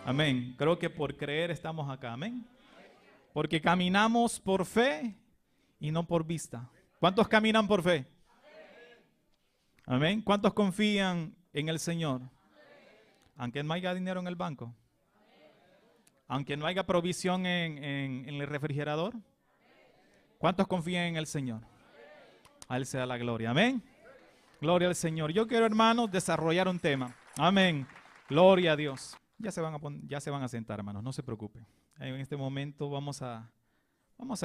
Amén. Creo que por creer estamos acá. Amén. Porque caminamos por fe y no por vista. ¿Cuántos caminan por fe? Amén. ¿Cuántos confían en el Señor? Aunque no haya dinero en el banco. Aunque no haya provisión en el refrigerador. ¿Cuántos confían en el Señor? A Él sea la gloria. Amén. Gloria al Señor. Yo quiero, hermanos, desarrollar un tema. Amén. Gloria a Dios. Ya se van a sentar, hermanos. No se preocupen. En este momento vamos a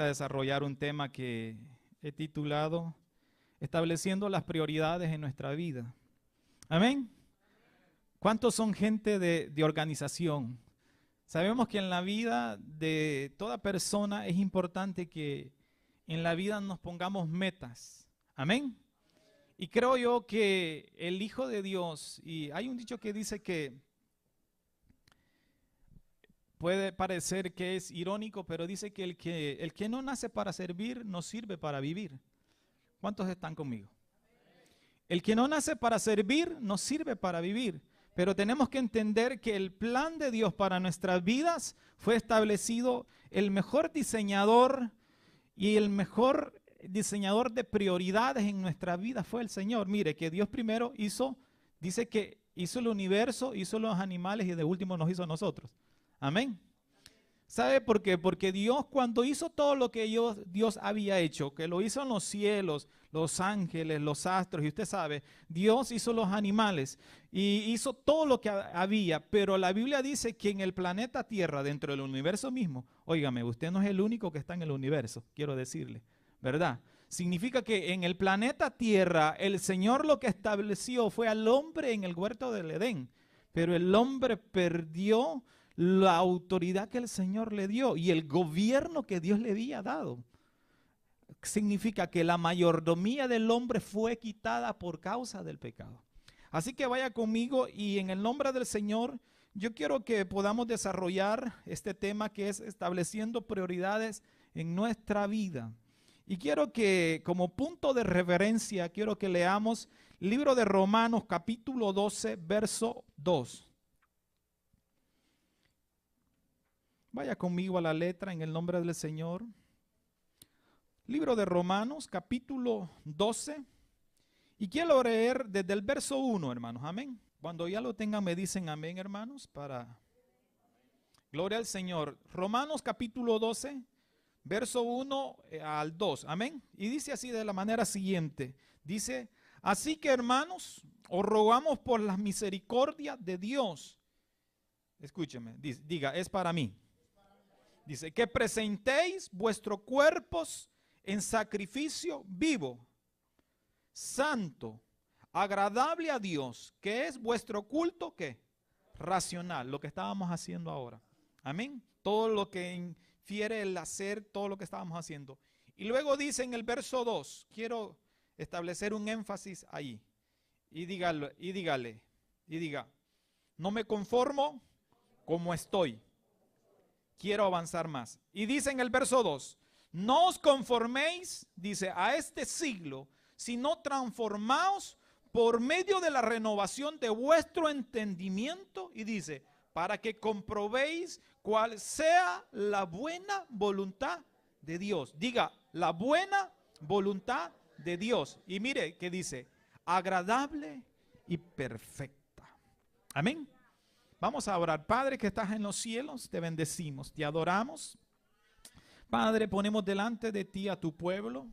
desarrollar un tema que he titulado Estableciendo las prioridades en nuestra vida. Amén. ¿Cuántos son gente de organización? Sabemos que en la vida de toda persona es importante que en la vida nos pongamos metas. Amén. Y creo yo que el Hijo de Dios, y hay un dicho que dice que puede parecer que es irónico, pero dice que el que no nace para servir, no sirve para vivir. ¿Cuántos están conmigo? El que no nace para servir, no sirve para vivir. Pero tenemos que entender que el plan de Dios para nuestras vidas fue establecido. El mejor diseñador y el mejor diseñador de prioridades en nuestra vida fue el Señor. Mire, que Dios primero dice que hizo el universo, hizo los animales y de último nos hizo a nosotros. Amén. ¿Sabe por qué? Porque Dios, cuando hizo todo lo que Dios había hecho, que lo hizo en los cielos, los ángeles, los astros, y usted sabe, Dios hizo los animales y hizo todo lo que había, pero la Biblia dice que en el planeta Tierra, dentro del universo mismo, óigame, usted no es el único que está en el universo, quiero decirle, ¿verdad? Significa que en el planeta Tierra, el Señor lo que estableció fue al hombre en el huerto del Edén, pero el hombre perdió la autoridad que el Señor le dio y el gobierno que Dios le había dado. Significa que la mayordomía del hombre fue quitada por causa del pecado. Así que vaya conmigo y en el nombre del Señor, yo quiero que podamos desarrollar este tema que es estableciendo prioridades en nuestra vida. Y quiero que como punto de referencia, quiero que leamos el libro de Romanos capítulo 12, verso 2. Vaya conmigo a la letra en el nombre del Señor. Libro de Romanos, capítulo 12. Y quiero leer desde el verso 1, hermanos. Amén. Cuando ya lo tengan me dicen amén, hermanos, para... Gloria al Señor. Romanos, capítulo 12, verso 1 al 2. Amén. Y dice así de la manera siguiente. Dice, así que, hermanos, os rogamos por las misericordias de Dios. Escúcheme, diga, es para mí. Dice, que presentéis vuestros cuerpos en sacrificio vivo, santo, agradable a Dios, que es vuestro culto, ¿qué? Racional, lo que estábamos haciendo ahora. Amén. Todo lo que infiere el hacer, todo lo que estábamos haciendo. Y luego dice en el verso 2, quiero establecer un énfasis ahí. Y diga, no me conformo como estoy. Quiero avanzar más. Y dice en el verso 2, no os conforméis, dice, a este siglo, sino transformaos por medio de la renovación de vuestro entendimiento. Y dice, para que comprobéis cuál sea la buena voluntad de Dios. Diga, la buena voluntad de Dios. Y mire que dice, agradable y perfecta. Amén. Vamos a orar. Padre que estás en los cielos, te bendecimos, te adoramos. Padre, ponemos delante de ti a tu pueblo.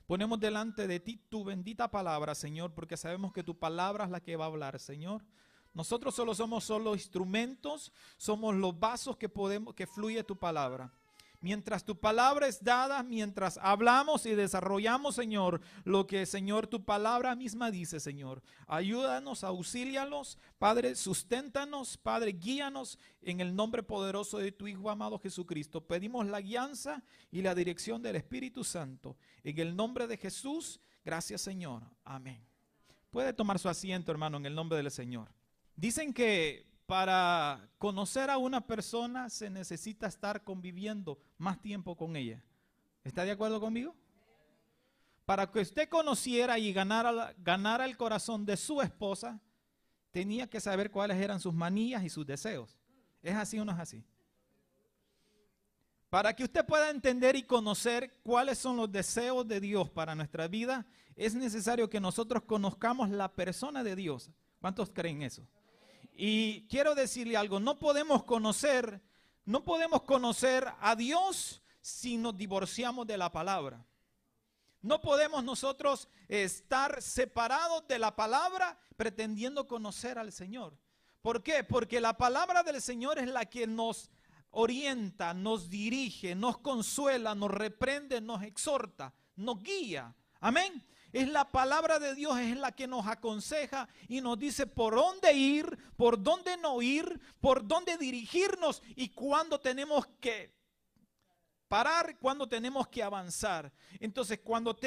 Ponemos delante de ti tu bendita palabra, Señor, porque sabemos que tu palabra es la que va a hablar, Señor. Nosotros somos instrumentos, somos los vasos que fluye tu palabra. Mientras tu palabra es dada, mientras hablamos y desarrollamos, Señor, lo que, Señor, tu palabra misma dice, Señor. Ayúdanos, auxílialos, Padre, susténtanos, Padre, guíanos en el nombre poderoso de tu Hijo amado Jesucristo. Pedimos la guianza y la dirección del Espíritu Santo. En el nombre de Jesús, gracias, Señor. Amén. Puede tomar su asiento, hermano, en el nombre del Señor. Dicen que para conocer a una persona se necesita estar conviviendo más tiempo con ella. ¿Está de acuerdo conmigo? Para que usted conociera y ganara el corazón de su esposa, tenía que saber cuáles eran sus manías y sus deseos. ¿Es así o no es así? Para que usted pueda entender y conocer cuáles son los deseos de Dios para nuestra vida, es necesario que nosotros conozcamos la persona de Dios. ¿Cuántos creen eso? Y quiero decirle algo, no podemos conocer a Dios si nos divorciamos de la palabra. No podemos nosotros estar separados de la palabra pretendiendo conocer al Señor. ¿Por qué? Porque la palabra del Señor es la que nos orienta, nos dirige, nos consuela, nos reprende, nos exhorta, nos guía. Amén. Es la palabra de Dios, es la que nos aconseja y nos dice por dónde ir, por dónde no ir, por dónde dirigirnos y cuándo tenemos que parar, cuando tenemos que avanzar. Entonces, cuando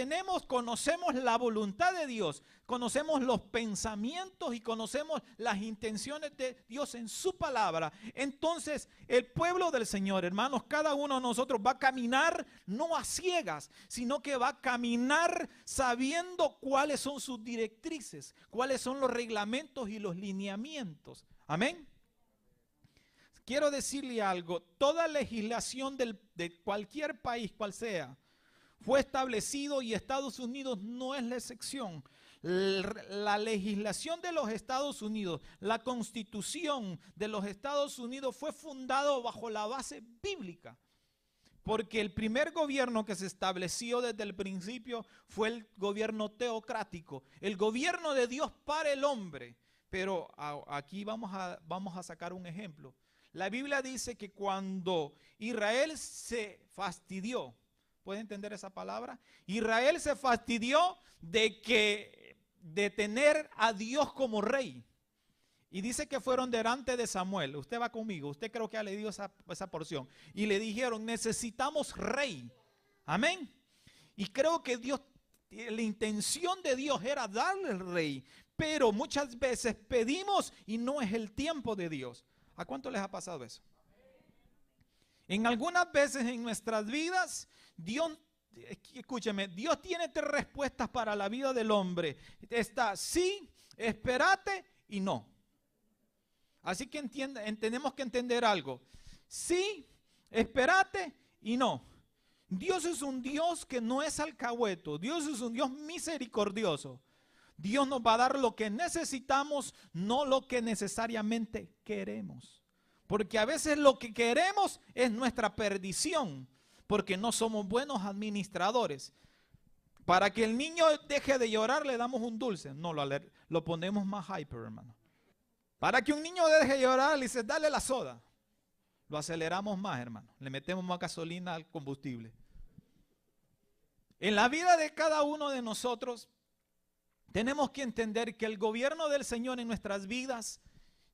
conocemos la voluntad de Dios, conocemos los pensamientos y conocemos las intenciones de Dios en su palabra, entonces el pueblo del Señor, hermanos, cada uno de nosotros va a caminar no a ciegas, sino que va a caminar sabiendo cuáles son sus directrices, cuáles son los reglamentos y los lineamientos. Amén. Quiero decirle algo, toda legislación de cualquier país, cual sea, fue establecido y Estados Unidos no es la excepción. La legislación de los Estados Unidos, la constitución de los Estados Unidos fue fundado bajo la base bíblica. Porque el primer gobierno que se estableció desde el principio fue el gobierno teocrático, el gobierno de Dios para el hombre. Pero aquí vamos a sacar un ejemplo. La Biblia dice que cuando Israel se fastidió, ¿puede entender esa palabra? Israel se fastidió de tener a Dios como rey. Y dice que fueron delante de Samuel. Usted va conmigo, usted creo que ha leído esa porción. Y le dijeron, necesitamos rey. Amén. Y creo que la intención de Dios era darle el rey. Pero muchas veces pedimos y no es el tiempo de Dios. ¿A cuánto les ha pasado eso? En algunas veces en nuestras vidas, escúcheme, Dios tiene 3 respuestas para la vida del hombre. Está sí, espérate y no. Así que tenemos que entender algo. Sí, espérate y no. Dios es un Dios que no es alcahueto. Dios es un Dios misericordioso. Dios nos va a dar lo que necesitamos, no lo que necesariamente queremos. Porque a veces lo que queremos es nuestra perdición, porque no somos buenos administradores. Para que el niño deje de llorar le damos un dulce. No, lo ponemos más hyper, hermano. Para que un niño deje de llorar le dice, dale la soda. Lo aceleramos más, hermano. Le metemos más gasolina al combustible. En la vida de cada uno de nosotros, tenemos que entender que el gobierno del Señor en nuestras vidas,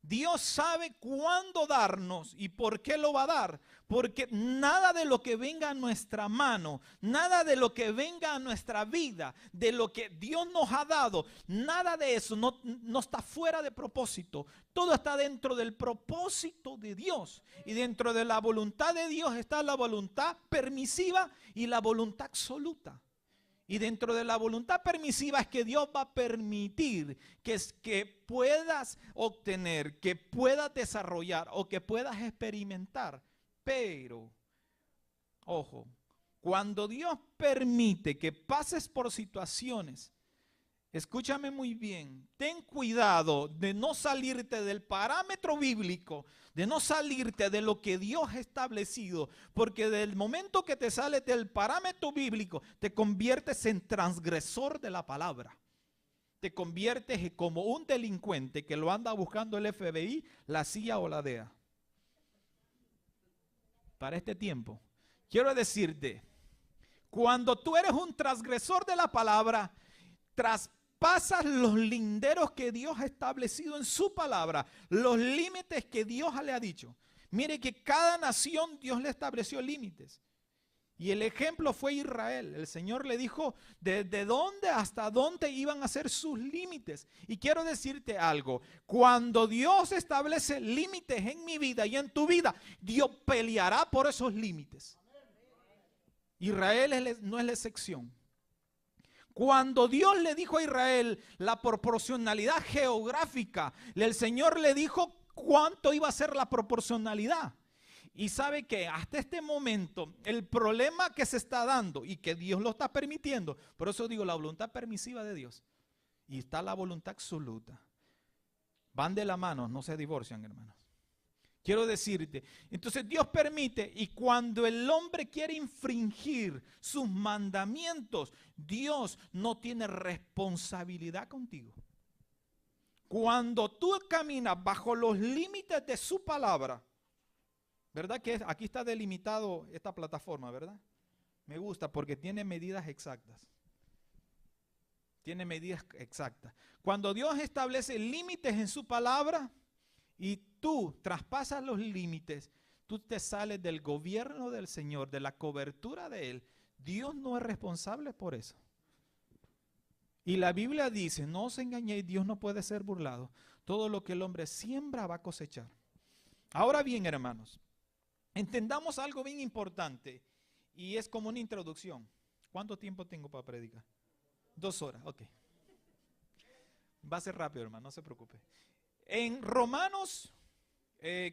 Dios sabe cuándo darnos y por qué lo va a dar. Porque nada de lo que venga a nuestra mano, nada de lo que venga a nuestra vida, de lo que Dios nos ha dado, nada de eso no está fuera de propósito. Todo está dentro del propósito de Dios. Y dentro de la voluntad de Dios está la voluntad permisiva y la voluntad absoluta. Y dentro de la voluntad permisiva es que Dios va a permitir que puedas obtener, que puedas desarrollar o que puedas experimentar. Pero, ojo, cuando Dios permite que pases por situaciones, escúchame muy bien, ten cuidado de no salirte del parámetro bíblico, de no salirte de lo que Dios ha establecido, porque del momento que te sales del parámetro bíblico, te conviertes en transgresor de la palabra. Te conviertes como un delincuente que lo anda buscando el FBI, la CIA o la DEA. Para este tiempo, quiero decirte, cuando tú eres un transgresor de la palabra, traspasas los linderos que Dios ha establecido en su palabra, los límites que Dios le ha dicho. Mire que cada nación Dios le estableció límites. Y el ejemplo fue Israel. El Señor le dijo desde dónde hasta dónde iban a ser sus límites. Y quiero decirte algo. Cuando Dios establece límites en mi vida y en tu vida, Dios peleará por esos límites. Israel no es la excepción. Cuando Dios le dijo a Israel la proporcionalidad geográfica, el Señor le dijo cuánto iba a ser la proporcionalidad. Y sabe que hasta este momento el problema que se está dando y que Dios lo está permitiendo, por eso digo la voluntad permisiva de Dios y está la voluntad absoluta. Van de la mano, no se divorcian, hermanos. Quiero decirte, entonces Dios permite y cuando el hombre quiere infringir sus mandamientos, Dios no tiene responsabilidad contigo. Cuando tú caminas bajo los límites de su palabra, ¿verdad que aquí está delimitado esta plataforma, verdad? Me gusta porque tiene medidas exactas. Tiene medidas exactas. Cuando Dios establece límites en su palabra y tú traspasas los límites, tú te sales del gobierno del Señor, de la cobertura de Él. Dios no es responsable por eso. Y la Biblia dice, no os engañéis, Dios no puede ser burlado. Todo lo que el hombre siembra va a cosechar. Ahora bien, hermanos, entendamos algo bien importante y es como una introducción. ¿Cuánto tiempo tengo para predicar? 2 horas, ok. Va a ser rápido, hermano, no se preocupe. En Romanos,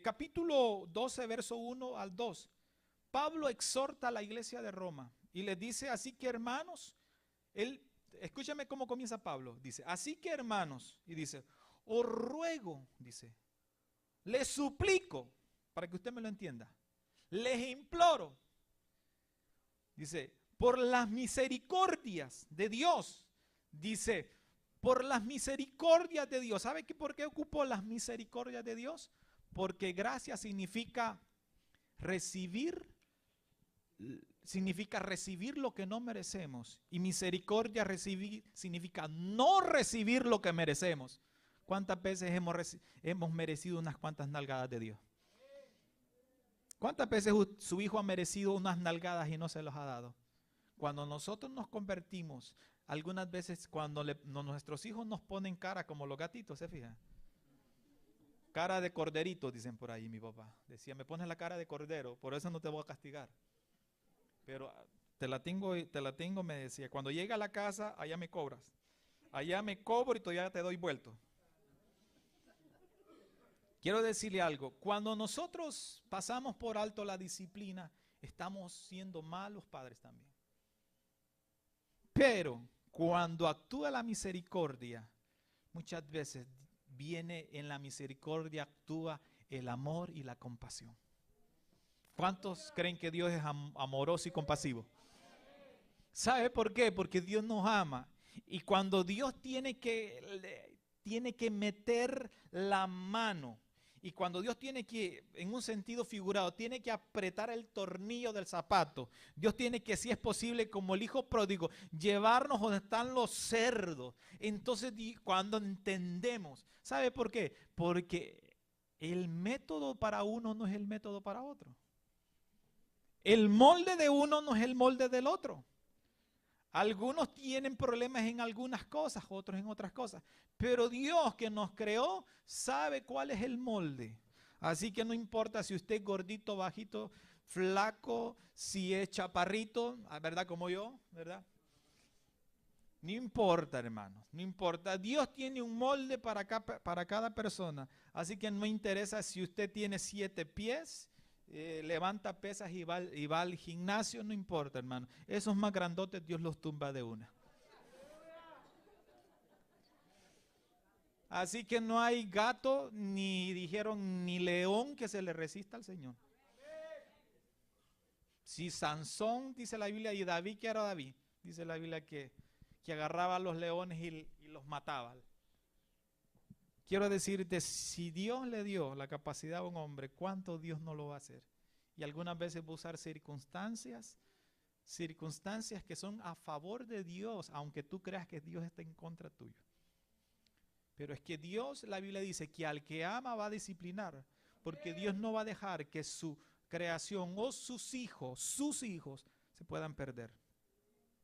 capítulo 12, verso 1 al 2, Pablo exhorta a la iglesia de Roma y les dice, así que hermanos, escúchame cómo comienza Pablo, dice, así que hermanos, y dice, os ruego, dice, les suplico, para que usted me lo entienda, les imploro, dice, por las misericordias de Dios, dice, por las misericordias de Dios. ¿Sabe por qué ocupó las misericordias de Dios? Porque gracia significa recibir lo que no merecemos. Y misericordia significa no recibir lo que merecemos. ¿Cuántas veces hemos merecido unas cuantas nalgadas de Dios? ¿Cuántas veces su hijo ha merecido unas nalgadas y no se los ha dado? Cuando nosotros nos convertimos, algunas veces cuando nuestros hijos nos ponen cara como los gatitos, ¿se fijan? Cara de corderito, dicen por ahí mi papá. Decía, me pones la cara de cordero, por eso no te voy a castigar. Pero te la tengo, me decía. Cuando llega a la casa, allá me cobras. Allá me cobro y todavía te doy vuelto. Quiero decirle algo. Cuando nosotros pasamos por alto la disciplina, estamos siendo malos padres también. Pero cuando actúa la misericordia, muchas veces viene en la misericordia, actúa el amor y la compasión. ¿Cuántos creen que Dios es amoroso y compasivo? ¿Sabe por qué? Porque Dios nos ama. Y cuando Dios tiene que meter la mano, y cuando Dios tiene que, en un sentido figurado, tiene que apretar el tornillo del zapato, Dios tiene que, si es posible, como el hijo pródigo, llevarnos donde están los cerdos. Entonces, cuando entendemos, ¿sabe por qué? Porque el método para uno no es el método para otro. El molde de uno no es el molde del otro. Algunos tienen problemas en algunas cosas, otros en otras cosas. Pero Dios que nos creó sabe cuál es el molde. Así que no importa si usted es gordito, bajito, flaco, si es chaparrito, ¿verdad? Como yo, ¿verdad? No importa, hermanos, no importa. Dios tiene un molde para cada persona. Así que no interesa si usted tiene 7 pies, levanta pesas y va al gimnasio, no importa, hermano. Esos más grandotes Dios los tumba de una. Así que no hay gato, ni león que se le resista al Señor. Si Sansón, dice la Biblia, y David, que era David, dice la Biblia que agarraba a los leones y los mataba. Quiero decirte, si Dios le dio la capacidad a un hombre, ¿cuánto Dios no lo va a hacer? Y algunas veces va a usar circunstancias que son a favor de Dios, aunque tú creas que Dios está en contra tuyo. Pero es que Dios, la Biblia dice que al que ama va a disciplinar, porque Dios no va a dejar que su creación o sus hijos se puedan perder.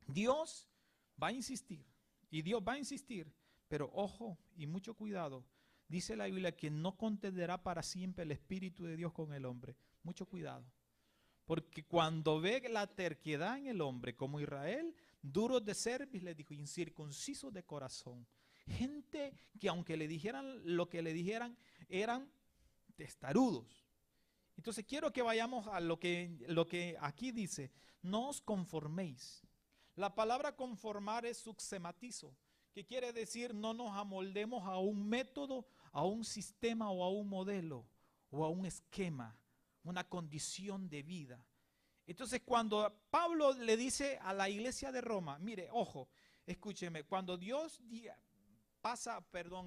Dios va a insistir, y Dios va a insistir, pero ojo y mucho cuidado. Dice la Biblia que no contenderá para siempre el Espíritu de Dios con el hombre. Mucho cuidado. Porque cuando ve la terquedad en el hombre, como Israel, duros de cerviz, le dijo, incircuncisos de corazón. Gente que aunque le dijeran lo que le dijeran, eran testarudos. Entonces quiero que vayamos a lo que aquí dice, no os conforméis. La palabra conformar es suxematizo, que quiere decir no nos amoldemos a un método, a un sistema o a un modelo o a un esquema, una condición de vida. Entonces cuando Pablo le dice a la iglesia de Roma, mire, ojo, escúcheme, cuando Dios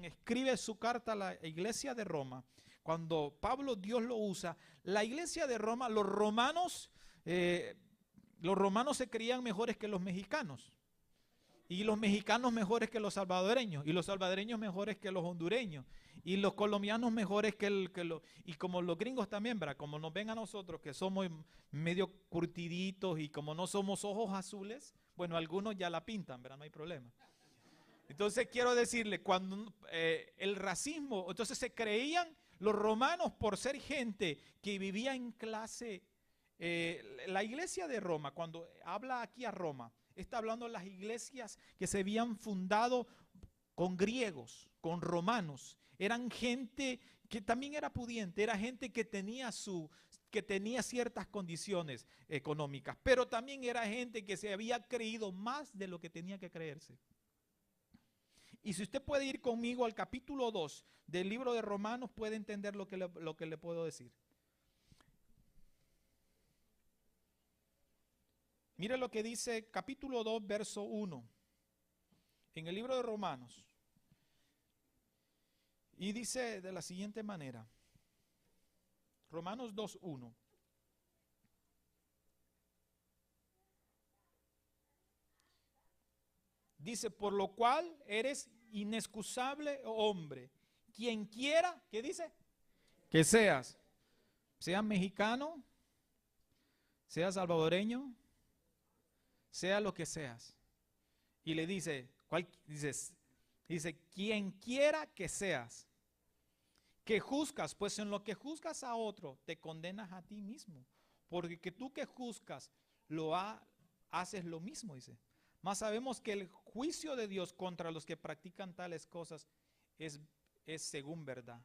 escribe su carta a la iglesia de Roma, cuando Pablo Dios lo usa, la iglesia de Roma, los romanos se creían mejores que los mexicanos. Y los mexicanos mejores que los salvadoreños. Y los salvadoreños mejores que los hondureños. Y los colombianos mejores y como los gringos también, ¿verdad? Como nos ven a nosotros que somos medio curtiditos y como no somos ojos azules, bueno, algunos ya la pintan, ¿verdad? No hay problema. Entonces quiero decirle, cuando el racismo, entonces se creían los romanos por ser gente que vivía en clase. La iglesia de Roma, cuando habla aquí a Roma, está hablando de las iglesias que se habían fundado con griegos, con romanos. Eran gente que también era pudiente, era gente que tenía ciertas condiciones económicas, pero también era gente que se había creído más de lo que tenía que creerse. Y si usted puede ir conmigo al capítulo 2 del libro de Romanos, puede entender lo que le puedo decir. Mire lo que dice capítulo 2, verso 1, en el libro de Romanos. Y dice de la siguiente manera, Romanos 2, 1. Dice, por lo cual eres inexcusable hombre, quien quiera, ¿qué dice? Que seas mexicano, sea salvadoreño, sea lo que seas. Y le dice, quien quiera que seas, que juzgas, pues en lo que juzgas a otro, te condenas a ti mismo. Porque que tú que juzgas, haces lo mismo, dice. Mas sabemos que el juicio de Dios contra los que practican tales cosas es según verdad.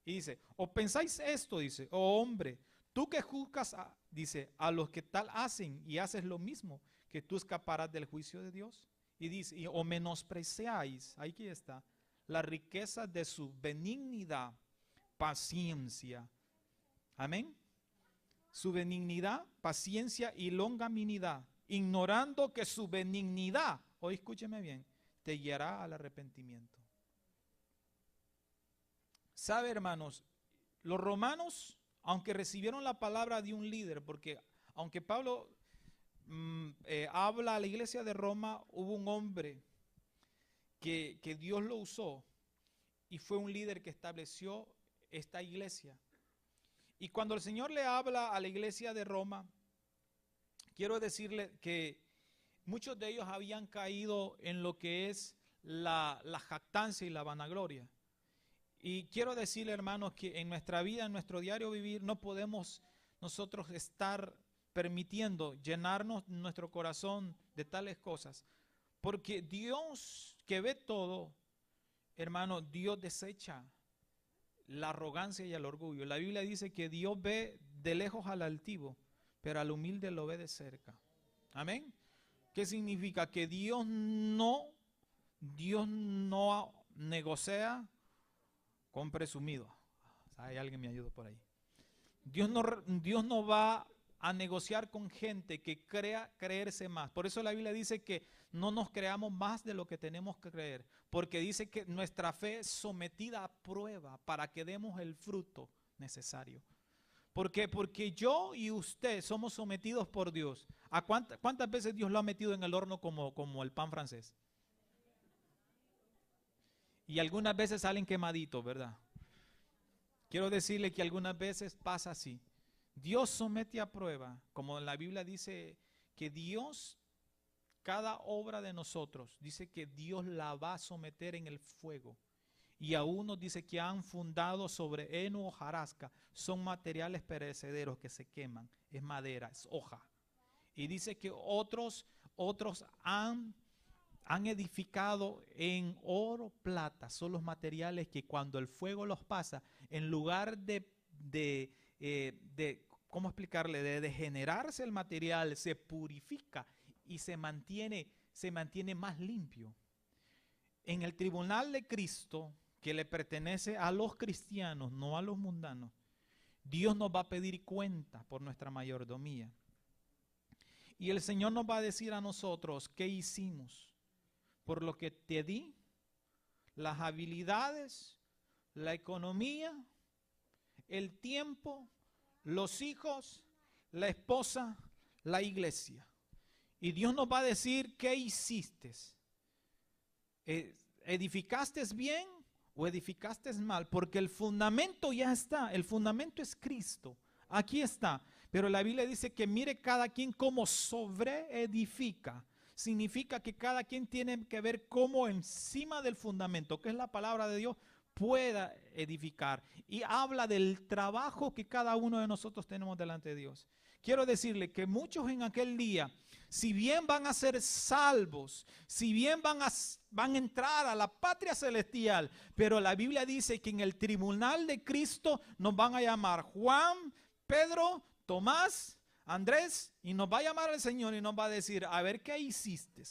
Y dice, o pensáis esto, dice, oh hombre, tú que juzgas, a los que tal hacen y haces lo mismo, que tú escaparás del juicio de Dios. Y dice, o menospreciáis, aquí está, la riqueza de su benignidad, paciencia. Amén. Su benignidad, paciencia y longanimidad, ignorando que su benignidad, hoy escúcheme bien, te guiará al arrepentimiento. ¿Sabe, hermanos? Los romanos, aunque recibieron la palabra de un líder, porque aunque Pablo habla a la iglesia de Roma, hubo un hombre que Dios lo usó y fue un líder que estableció esta iglesia. Y cuando el Señor le habla a la iglesia de Roma, quiero decirle que muchos de ellos habían caído en lo que es la jactancia y la vanagloria. Y quiero decirle, hermanos, que en nuestra vida, en nuestro diario vivir, no podemos nosotros estar permitiendo llenarnos nuestro corazón de tales cosas. Porque Dios, que ve todo, hermano, Dios desecha la arrogancia y el orgullo. La Biblia dice que Dios ve de lejos al altivo, pero al humilde lo ve de cerca. Amén. ¿Qué significa? Que Dios no negocia con presumido. Hay alguien me ayuda por ahí. Dios no va a negociar con gente que crea creerse más. Por eso la Biblia dice que no nos creamos más de lo que tenemos que creer, porque dice que nuestra fe es sometida a prueba para que demos el fruto necesario. ¿Por qué? Porque yo y usted somos sometidos por Dios. ¿A cuántas veces Dios lo ha metido en el horno como el pan francés? Y algunas veces salen quemaditos, ¿verdad? Quiero decirle que algunas veces pasa así. Dios somete a prueba, como la Biblia dice que Dios, cada obra de nosotros, dice que Dios la va a someter en el fuego. Y a unos dice que han fundado sobre heno o hojarasca, son materiales perecederos que se queman, es madera, es hoja. Y dice que otros han han edificado en oro, plata, son los materiales que cuando el fuego los pasa, en lugar ¿cómo explicarle? De degenerarse el material, se purifica y se mantiene más limpio. En el tribunal de Cristo, que le pertenece a los cristianos, no a los mundanos, Dios nos va a pedir cuenta por nuestra mayordomía. Y el Señor nos va a decir a nosotros qué hicimos por lo que te di, las habilidades, la economía, el tiempo, los hijos, la esposa, la iglesia. Y Dios nos va a decir qué hiciste. ¿Edificaste bien o edificaste mal? Porque el fundamento ya está, el fundamento es Cristo. Aquí está. Pero la Biblia dice que mire cada quien cómo sobreedifica. Significa que cada quien tiene que ver cómo encima del fundamento, que es la palabra de Dios, pueda edificar. Y habla del trabajo que cada uno de nosotros tenemos delante de Dios. Quiero decirle que muchos en aquel día, si bien van a ser salvos, si bien van a entrar a la patria celestial, pero la Biblia dice que en el tribunal de Cristo nos van a llamar Juan, Pedro, Tomás, Andrés, y nos va a llamar el Señor y nos va a decir, a ver qué hiciste.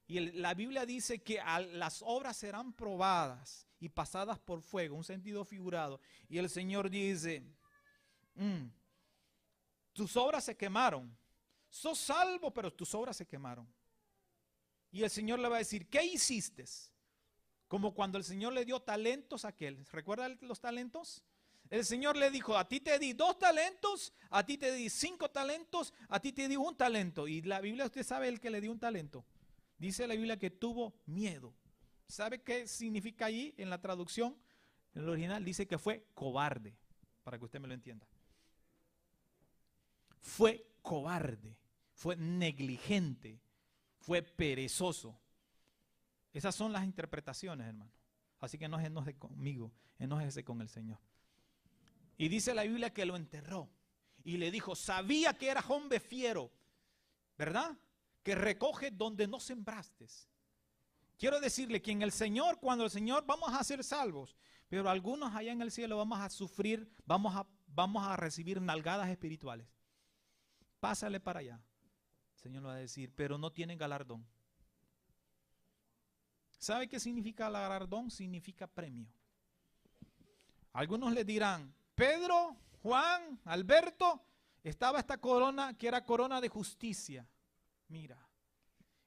Y la Biblia dice que las obras serán probadas y pasadas por fuego, un sentido figurado. Y el Señor dice, tus obras se quemaron. Sos salvo, pero tus obras se quemaron. Y el Señor le va a decir, ¿qué hiciste? Como cuando el Señor le dio talentos a aquel. ¿Recuerda los talentos? El Señor le dijo, a ti te di 2 talentos, a ti te di 5 talentos, a ti te di 1 talento. Y la Biblia, usted sabe el que le dio 1 talento. Dice la Biblia que tuvo miedo. ¿Sabe qué significa ahí en la traducción? En el original dice que fue cobarde, para que usted me lo entienda. Fue cobarde, fue negligente, fue perezoso. Esas son las interpretaciones, hermano. Así que no se enoje conmigo, enójese con el Señor. Y dice la Biblia que lo enterró y le dijo, sabía que eras hombre fiero, ¿verdad? Que recoge donde no sembraste. Quiero decirle que en el Señor, cuando el Señor, vamos a ser salvos, pero algunos allá en el cielo vamos a sufrir, vamos a recibir nalgadas espirituales. Pásale para allá. El Señor va a decir, pero no tienen galardón. ¿Sabe qué significa galardón? Significa premio. Algunos le dirán, Pedro, Juan, Alberto, estaba esta corona que era corona de justicia. Mira.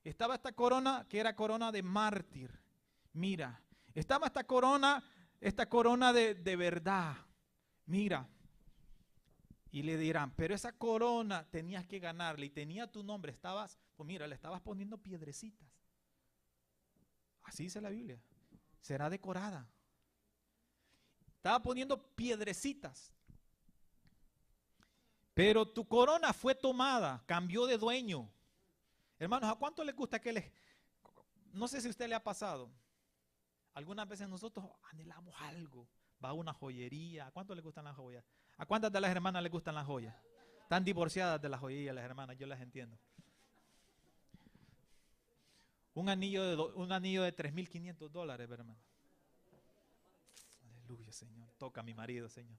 Estaba esta corona que era corona de mártir. Mira. Estaba esta corona de verdad. Mira. Y le dirán, pero esa corona tenías que ganarle y tenía tu nombre. Pues mira, le estabas poniendo piedrecitas. Así dice la Biblia. Será decorada. Estaba poniendo piedrecitas. Pero tu corona fue tomada, cambió de dueño. Hermanos, ¿a cuánto les gusta no sé si a usted le ha pasado? Algunas veces nosotros anhelamos algo. Va a una joyería. ¿A cuánto le gustan las joyas? ¿A cuántas de las hermanas les gustan las joyas? Están divorciadas de las joyerías las hermanas, yo las entiendo. Un anillo de $3,500, hermano. Aleluya, Señor. Toca a mi marido, Señor.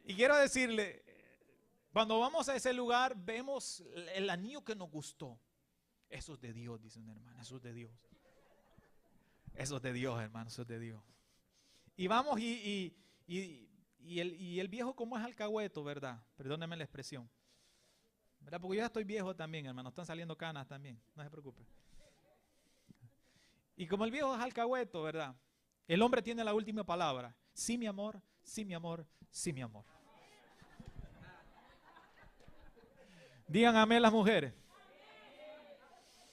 Y quiero decirle, cuando vamos a ese lugar, vemos el anillo que nos gustó. Eso es de Dios, dice una hermana, eso es de Dios. Eso es de Dios, hermano, eso es de Dios. Y vamos y el viejo como es alcahueto, ¿verdad? Perdóneme la expresión. ¿Verdad? Porque yo ya estoy viejo también, hermano, están saliendo canas también, no se preocupe. Y como el viejo es alcahueto, ¿verdad? El hombre tiene la última palabra. Sí, mi amor, sí, mi amor, sí, mi amor. Digan amén las mujeres.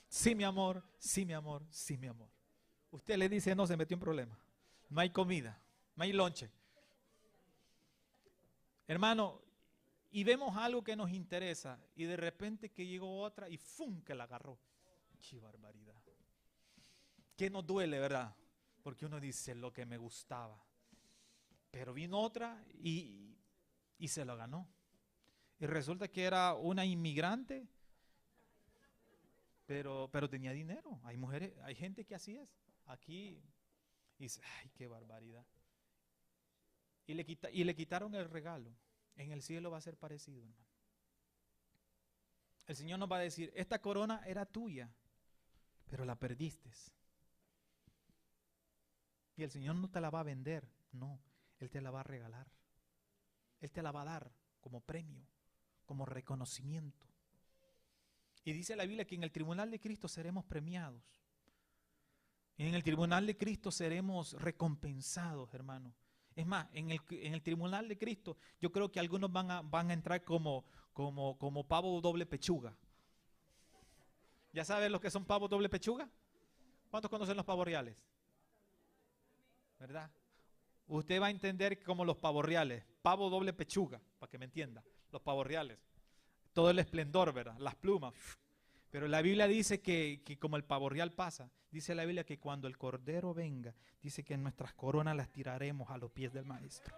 Sí, mi amor, sí, mi amor, sí, mi amor. Usted le dice no, se metió en problema. No hay comida, no hay lonche. Hermano, y vemos algo que nos interesa y de repente que llegó otra y ¡fum! Que la agarró. ¡Qué barbaridad! Que nos duele, ¿verdad? Porque uno dice lo que me gustaba. Pero vino otra y se lo ganó. Y resulta que era una inmigrante pero tenía dinero. Hay mujeres, hay gente que así es. Aquí dice, ay, qué barbaridad. Y le quitaron el regalo. En el cielo va a ser parecido, hermano. El Señor nos va a decir, esta corona era tuya, pero la perdiste. Y el Señor no te la va a vender, no, Él te la va a regalar. Él te la va a dar como premio, como reconocimiento. Y dice la Biblia que en el tribunal de Cristo seremos premiados. En el tribunal de Cristo seremos recompensados, hermano. Es más, en el tribunal de Cristo, yo creo que algunos van a entrar como pavo doble pechuga. ¿Ya saben lo que son pavos doble pechuga? ¿Cuántos conocen los pavos reales? ¿Verdad? Usted va a entender como los pavos reales, pavo doble pechuga, para que me entienda, los pavos reales. Todo el esplendor, ¿verdad? Las plumas. Pero la Biblia dice que como el pavo real pasa, dice la Biblia que cuando el Cordero venga, dice que nuestras coronas las tiraremos a los pies del Maestro.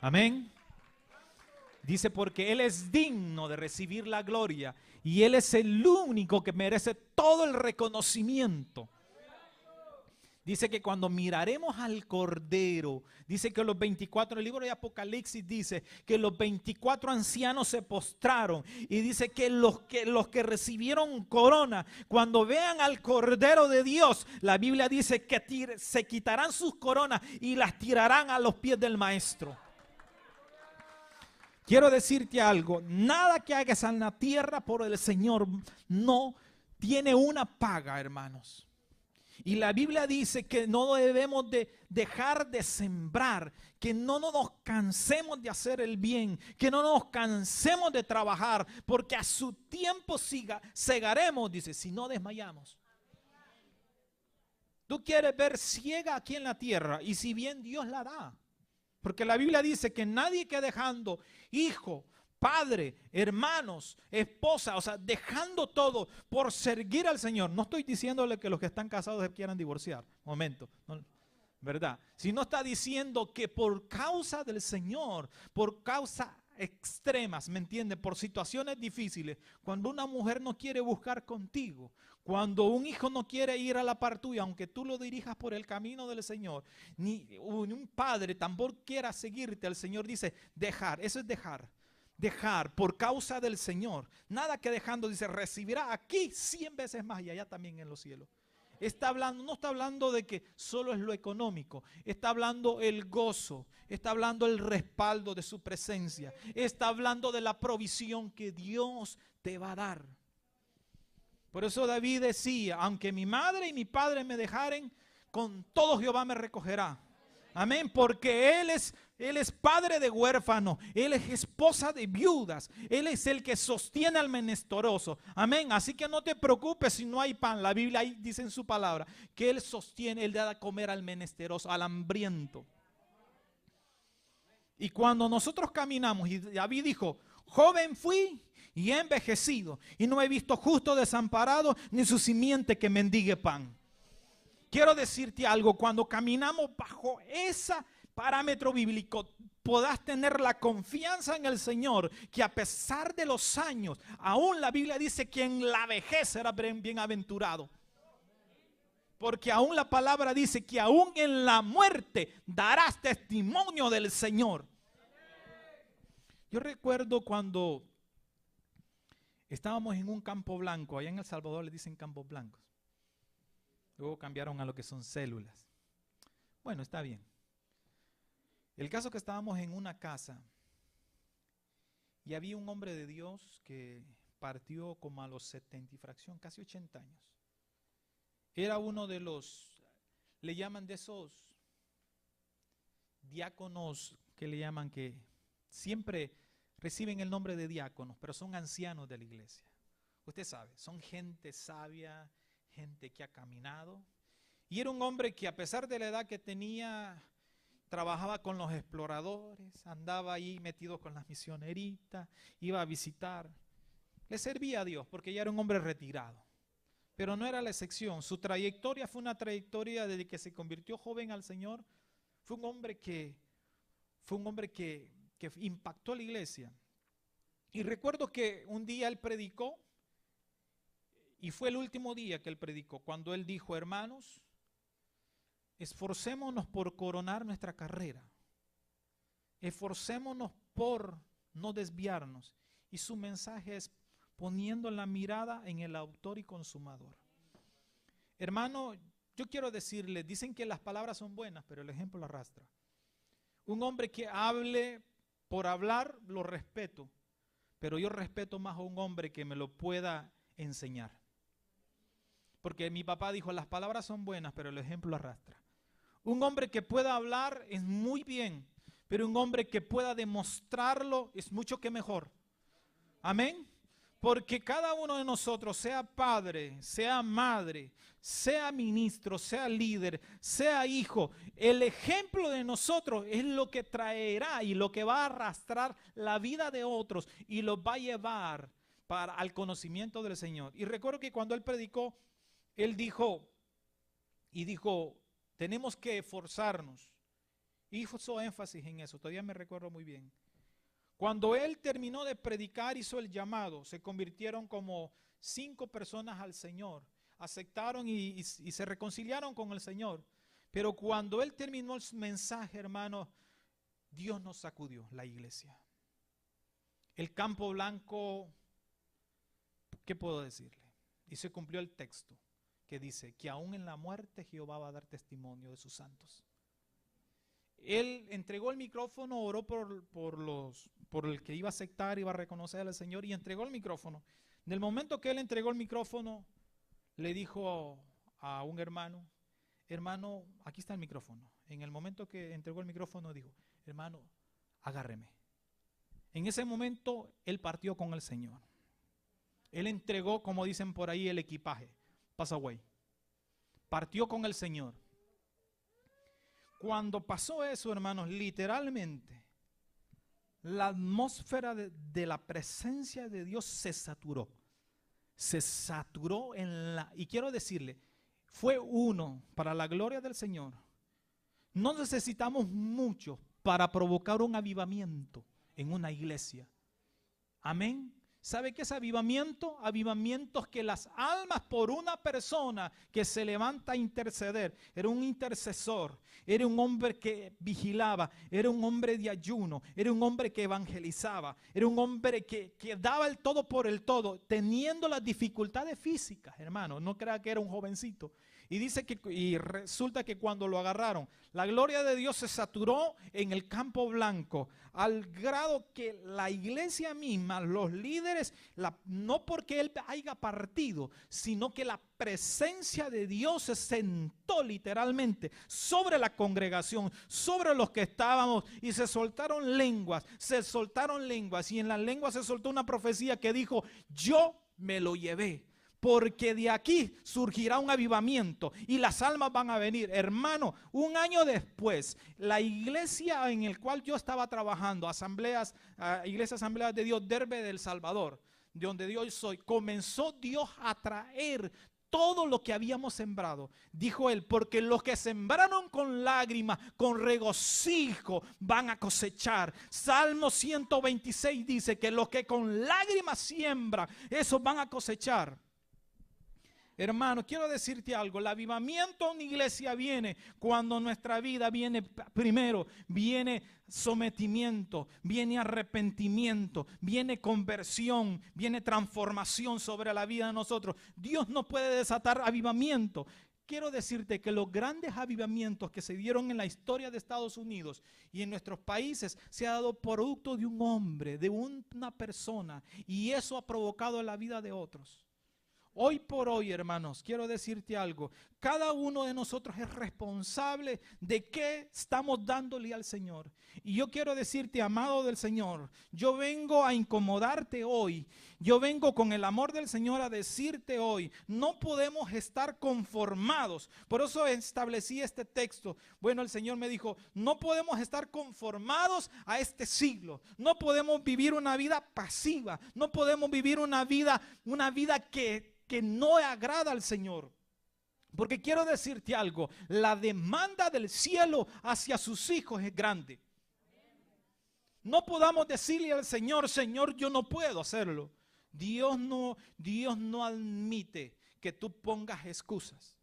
Amén. Dice porque Él es digno de recibir la gloria y Él es el único que merece todo el reconocimiento. Dice que cuando miraremos al Cordero, dice que los 24, en el libro de Apocalipsis dice que los 24 ancianos se postraron y dice que los que recibieron corona, cuando vean al Cordero de Dios, la Biblia dice que se quitarán sus coronas y las tirarán a los pies del Maestro. Quiero decirte algo, nada que hagas en la tierra por el Señor no tiene una paga, hermanos. Y la Biblia dice que no debemos de dejar de sembrar, que no nos cansemos de hacer el bien, que no nos cansemos de trabajar, porque a su tiempo segaremos, dice, si no desmayamos. Tú quieres ver ciega aquí en la tierra y si bien Dios la da, porque la Biblia dice que nadie que dejando hijo, padre, hermanos, esposa, o sea, dejando todo por seguir al Señor. No estoy diciéndole que los que están casados se quieran divorciar, momento, no, ¿verdad? Sino está diciendo que por causa del Señor, por causa extremas, ¿me entienden? Por situaciones difíciles, cuando una mujer no quiere buscar contigo, cuando un hijo no quiere ir a la par tuya, aunque tú lo dirijas por el camino del Señor, ni un padre tampoco quiera seguirte, el Señor dice dejar, eso es dejar. Dejar por causa del Señor, nada que dejando, dice, recibirá aquí 100 veces más y allá también en los cielos. Está hablando, no está hablando de que solo es lo económico, está hablando el gozo, está hablando el respaldo de su presencia, está hablando de la provisión que Dios te va a dar. Por eso David decía, aunque mi madre y mi padre me dejaren, con todo Jehová me recogerá. Amén, porque Él es padre de huérfanos, Él es esposa de viudas, Él es el que sostiene al menesteroso. Amén, así que no te preocupes si no hay pan. La Biblia ahí dice en su palabra que Él sostiene, Él da a comer al menesteroso, al hambriento. Y cuando nosotros caminamos, y David dijo, joven fui y he envejecido, y no he visto justo desamparado, ni su simiente que mendigue pan. Quiero decirte algo, cuando caminamos bajo ese parámetro bíblico, podás tener la confianza en el Señor, que a pesar de los años, aún la Biblia dice que en la vejez será bienaventurado. Porque aún la palabra dice que aún en la muerte darás testimonio del Señor. Yo recuerdo cuando estábamos en un campo blanco, allá en El Salvador le dicen campos blancos. Luego cambiaron a lo que son células. Bueno, está bien. El caso que estábamos en una casa y había un hombre de Dios que partió como a los 70 y fracción, casi 80 años. Era uno de los, le llaman de esos diáconos que le llaman que siempre reciben el nombre de diáconos, pero son ancianos de la iglesia. Usted sabe, son gente sabia, gente que ha caminado, y era un hombre que a pesar de la edad que tenía, trabajaba con los exploradores, andaba ahí metido con las misioneritas, iba a visitar, le servía a Dios porque ya era un hombre retirado, pero no era la excepción. Su trayectoria fue una trayectoria desde que se convirtió joven al Señor, fue un hombre que impactó a la iglesia. Y recuerdo que un día él predicó Y fue el último día que él predicó, cuando él dijo: hermanos, esforcémonos por coronar nuestra carrera. Esforcémonos por no desviarnos. Y su mensaje es poniendo la mirada en el autor y consumador. Hermano, yo quiero decirle, dicen que las palabras son buenas, pero el ejemplo la arrastra. Un hombre que hable por hablar, lo respeto, pero yo respeto más a un hombre que me lo pueda enseñar. Porque mi papá dijo, las palabras son buenas, pero el ejemplo lo arrastra. Un hombre que pueda hablar es muy bien, pero un hombre que pueda demostrarlo es mucho que mejor. Amén. Porque cada uno de nosotros, sea padre, sea madre, sea ministro, sea líder, sea hijo, el ejemplo de nosotros es lo que traerá y lo que va a arrastrar la vida de otros y los va a llevar al conocimiento del Señor. Y recuerdo que cuando él predicó, él dijo, tenemos que esforzarnos. Hizo énfasis en eso, todavía me recuerdo muy bien. Cuando él terminó de predicar, hizo el llamado, se convirtieron como 5 personas al Señor, aceptaron y se reconciliaron con el Señor. Pero cuando él terminó el mensaje, hermano, Dios nos sacudió, la iglesia. El campo blanco, ¿qué puedo decirle? Y se cumplió el texto que dice que aún en la muerte Jehová va a dar testimonio de sus santos. Él entregó el micrófono, oró por el que iba a aceptar, iba a reconocer al Señor y entregó el micrófono. En el momento que él entregó el micrófono, le dijo a un hermano, aquí está el micrófono. En el momento que entregó el micrófono dijo, hermano, agárreme. En ese momento él partió con el Señor. Él entregó, como dicen por ahí, el equipaje, pass away. Partió con el Señor. Cuando pasó eso, hermanos, literalmente, la atmósfera de la presencia de Dios se saturó. Se saturó y quiero decirle, fue uno para la gloria del Señor. No necesitamos mucho para provocar un avivamiento en una iglesia. Amén. ¿Sabe qué es avivamiento? Avivamientos que las almas por una persona que se levanta a interceder. Era un intercesor, era un hombre que vigilaba, era un hombre de ayuno, era un hombre que evangelizaba, era un hombre que daba el todo por el todo, teniendo las dificultades físicas, hermano. No crea que era un jovencito. Y dice y resulta que cuando lo agarraron, la gloria de Dios se saturó en el campo blanco, al grado que la iglesia misma, los líderes, no porque él haya partido, sino que la presencia de Dios se sentó literalmente sobre la congregación, sobre los que estábamos, y se soltaron lenguas, y en las lenguas se soltó una profecía que dijo, yo me lo llevé. Porque de aquí surgirá un avivamiento y las almas van a venir. Hermano, un año después, la iglesia en la cual yo estaba trabajando, Iglesia Asambleas de Dios, Derbe del Salvador, de donde Dios soy, comenzó Dios a traer todo lo que habíamos sembrado. Dijo él, porque los que sembraron con lágrimas, con regocijo, van a cosechar. Salmo 126 dice que los que con lágrimas siembran, esos van a cosechar. Hermano, quiero decirte algo, el avivamiento en una iglesia viene cuando nuestra vida viene primero, viene sometimiento, viene arrepentimiento, viene conversión, viene transformación sobre la vida de nosotros. Dios no puede desatar avivamiento. Quiero decirte que los grandes avivamientos que se dieron en la historia de Estados Unidos y en nuestros países se ha dado producto de un hombre, de una persona, y eso ha provocado la vida de otros. Hoy por hoy, hermanos, quiero decirte algo. Cada uno de nosotros es responsable de qué estamos dándole al Señor. Y yo quiero decirte, amado del Señor, yo vengo a incomodarte hoy. Yo vengo con el amor del Señor a decirte hoy, no podemos estar conformados. Por eso establecí este texto. Bueno, el Señor me dijo, no podemos estar conformados a este siglo. No podemos vivir una vida pasiva. No podemos vivir una vida que no agrada al Señor. Porque quiero decirte algo, la demanda del cielo hacia sus hijos es grande. No podamos decirle al Señor, Señor, yo no puedo hacerlo. Dios no admite que tú pongas excusas.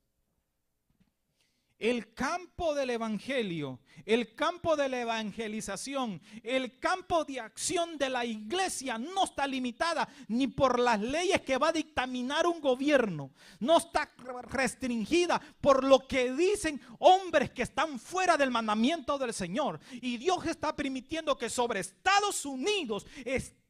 El campo del evangelio, el campo de la evangelización, el campo de acción de la iglesia no está limitada ni por las leyes que va a dictaminar un gobierno. No está restringida por lo que dicen hombres que están fuera del mandamiento del Señor. Y Dios está permitiendo que sobre Estados Unidos esté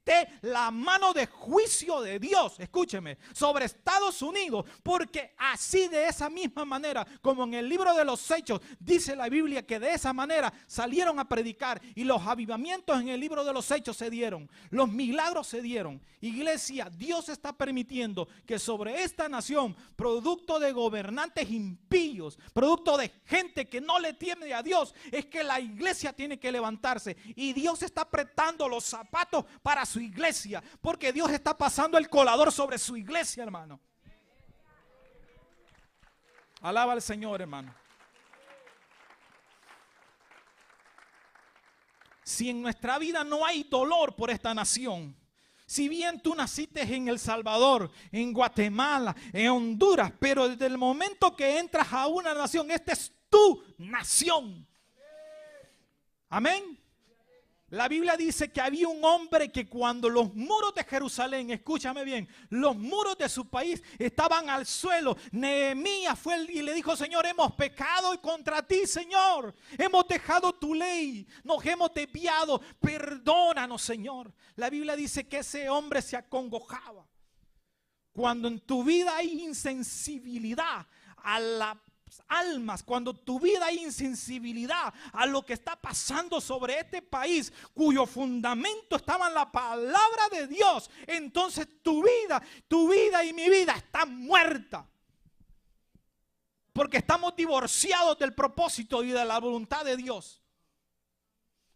la mano de juicio de Dios, escúcheme, sobre Estados Unidos, porque así, de esa misma manera, como en el libro de los Hechos dice la Biblia que de esa manera salieron a predicar y los avivamientos en el libro de los Hechos se dieron, los milagros se dieron. Iglesia, Dios está permitiendo que sobre esta nación, producto de gobernantes impíos, producto de gente que no le teme a Dios, es que la iglesia tiene que levantarse, y Dios está apretando los zapatos para su iglesia, porque Dios está pasando el colador sobre su iglesia, hermano. Alaba al Señor, hermano. Si en nuestra vida no hay dolor por esta nación, si bien tú naciste en El Salvador, en Guatemala, en Honduras, pero desde el momento que entras a una nación, esta es tu nación. Amén. La Biblia dice que había un hombre que cuando los muros de Jerusalén, escúchame bien, los muros de su país estaban al suelo, Nehemías fue y le dijo: Señor, hemos pecado contra ti, Señor, hemos dejado tu ley, nos hemos desviado, perdónanos, Señor. La Biblia dice que ese hombre se acongojaba. Cuando en tu vida hay insensibilidad a la almas, cuando tu vida hay insensibilidad a lo que está pasando sobre este país, cuyo fundamento estaba en la palabra de Dios, entonces tu vida y mi vida está muerta, porque estamos divorciados del propósito y de la voluntad de Dios.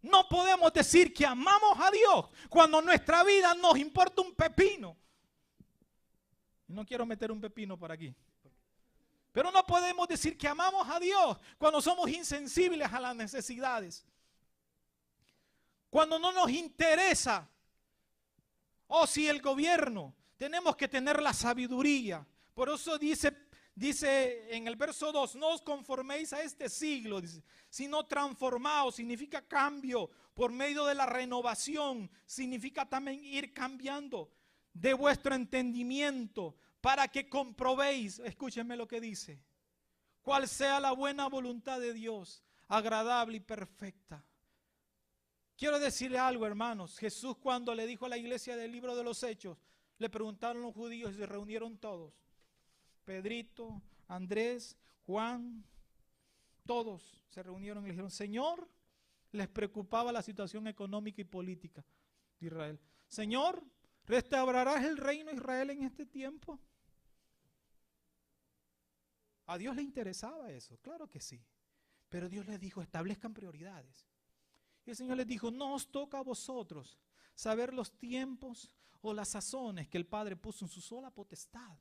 No podemos decir que amamos a Dios cuando nuestra vida nos importa un pepino. No quiero meter un pepino por aquí. Pero no podemos decir que amamos a Dios cuando somos insensibles a las necesidades. Cuando no nos interesa. Si el gobierno, tenemos que tener la sabiduría. Por eso dice en el verso 2, no os conforméis a este siglo, dice, sino transformaos, significa cambio, por medio de la renovación, significa también ir cambiando de vuestro entendimiento, para que comprobéis, escúchenme lo que dice, cuál sea la buena voluntad de Dios, agradable y perfecta. Quiero decirle algo, hermanos. Jesús, cuando le dijo a la iglesia del libro de los Hechos, le preguntaron los judíos y se reunieron todos. Pedrito, Andrés, Juan, todos se reunieron y le dijeron: Señor, les preocupaba la situación económica y política de Israel. Señor, ¿restaurarás el reino de Israel en este tiempo? A Dios le interesaba eso, claro que sí. Pero Dios les dijo: establezcan prioridades. Y el Señor les dijo: no os toca a vosotros saber los tiempos o las sazones que el Padre puso en su sola potestad.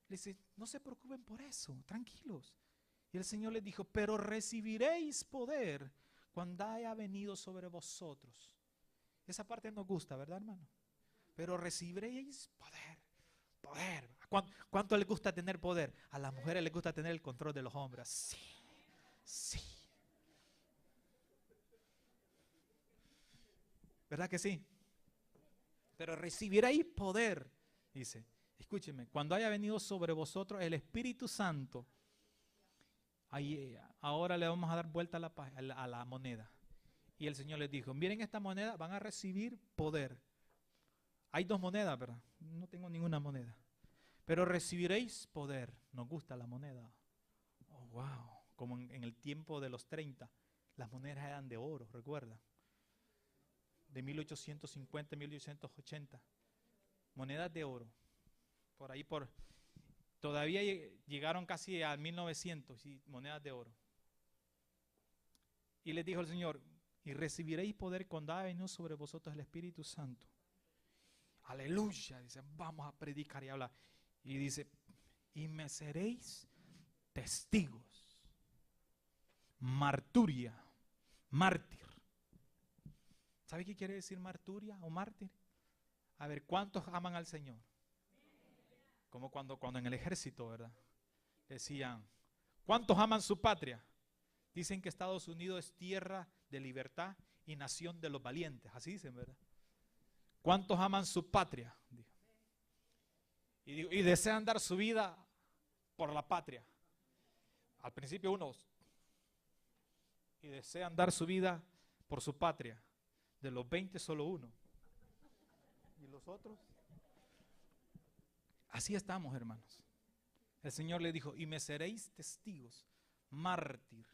Les dice: no se preocupen por eso, tranquilos. Y el Señor les dijo: pero recibiréis poder cuando haya venido sobre vosotros. Esa parte nos gusta, ¿verdad, hermano? Pero recibiréis poder. Poder. ¿Cuánto les gusta tener poder? A las mujeres les gusta tener el control de los hombres. Sí, sí. ¿Verdad que sí? Pero recibiréis poder, dice. Escúchenme, cuando haya venido sobre vosotros el Espíritu Santo, ahora le vamos a dar vuelta a la moneda. Y el Señor les dijo: miren esta moneda, van a recibir poder. Hay dos monedas, ¿verdad? No tengo ninguna moneda. Pero recibiréis poder. Nos gusta la moneda. Oh, wow. Como en el tiempo de los 30, las monedas eran de oro, ¿recuerda? De 1850, 1880. Monedas de oro. Por ahí, todavía llegaron casi a 1900 y monedas de oro. Y les dijo el Señor: y recibiréis poder cuando haya venido sobre vosotros el Espíritu Santo. Aleluya. Dice: vamos a predicar y hablar. Y dice: y me seréis testigos. Marturia, mártir. ¿Sabe qué quiere decir marturia o mártir? A ver, ¿cuántos aman al Señor? Como cuando en el ejército, ¿verdad? Decían, ¿cuántos aman su patria? Dicen que Estados Unidos es tierra de libertad y nación de los valientes. Así dicen, ¿verdad? ¿Cuántos aman su patria? Y desean dar su vida por la patria. Al principio unos. Y desean dar su vida por su patria. De los 20 solo uno. ¿Y los otros? Así estamos, hermanos. El Señor le dijo, y me seréis testigos, mártir,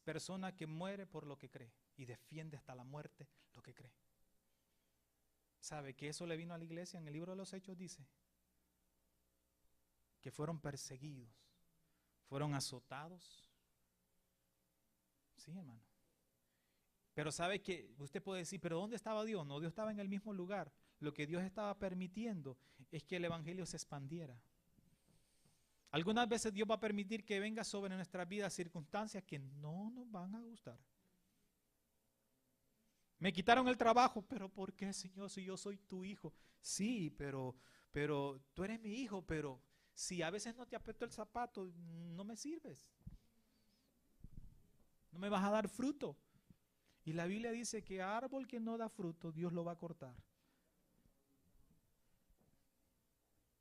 persona que muere por lo que cree y defiende hasta la muerte lo que cree. ¿Sabe que eso le vino a la iglesia? En el libro de los Hechos dice que fueron perseguidos, fueron azotados. Sí, hermano. Pero sabe que usted puede decir, pero ¿dónde estaba Dios? No, Dios estaba en el mismo lugar. Lo que Dios estaba permitiendo es que el evangelio se expandiera. Algunas veces Dios va a permitir que venga sobre nuestras vidas circunstancias que no nos van a gustar. Me quitaron el trabajo, pero ¿por qué, Señor, si yo soy tu hijo? Sí, pero tú eres mi hijo, pero si a veces no te aprieto el zapato, no me sirves. No me vas a dar fruto. Y la Biblia dice que árbol que no da fruto, Dios lo va a cortar.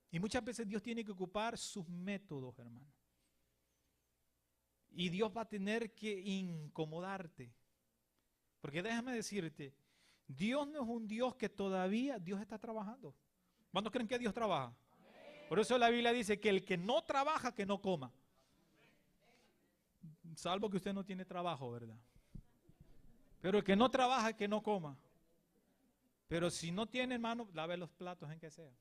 Y muchas veces Dios tiene que ocupar sus métodos, hermano. Y Dios va a tener que incomodarte. Porque déjame decirte, Dios no es un Dios que todavía, Dios está trabajando. ¿Cuántos creen que Dios trabaja? Por eso la Biblia dice que el que no trabaja, que no coma. Salvo que usted no tiene trabajo, ¿verdad? Pero el que no trabaja, que no coma. Pero si no tiene, hermano, lave los platos en que sea.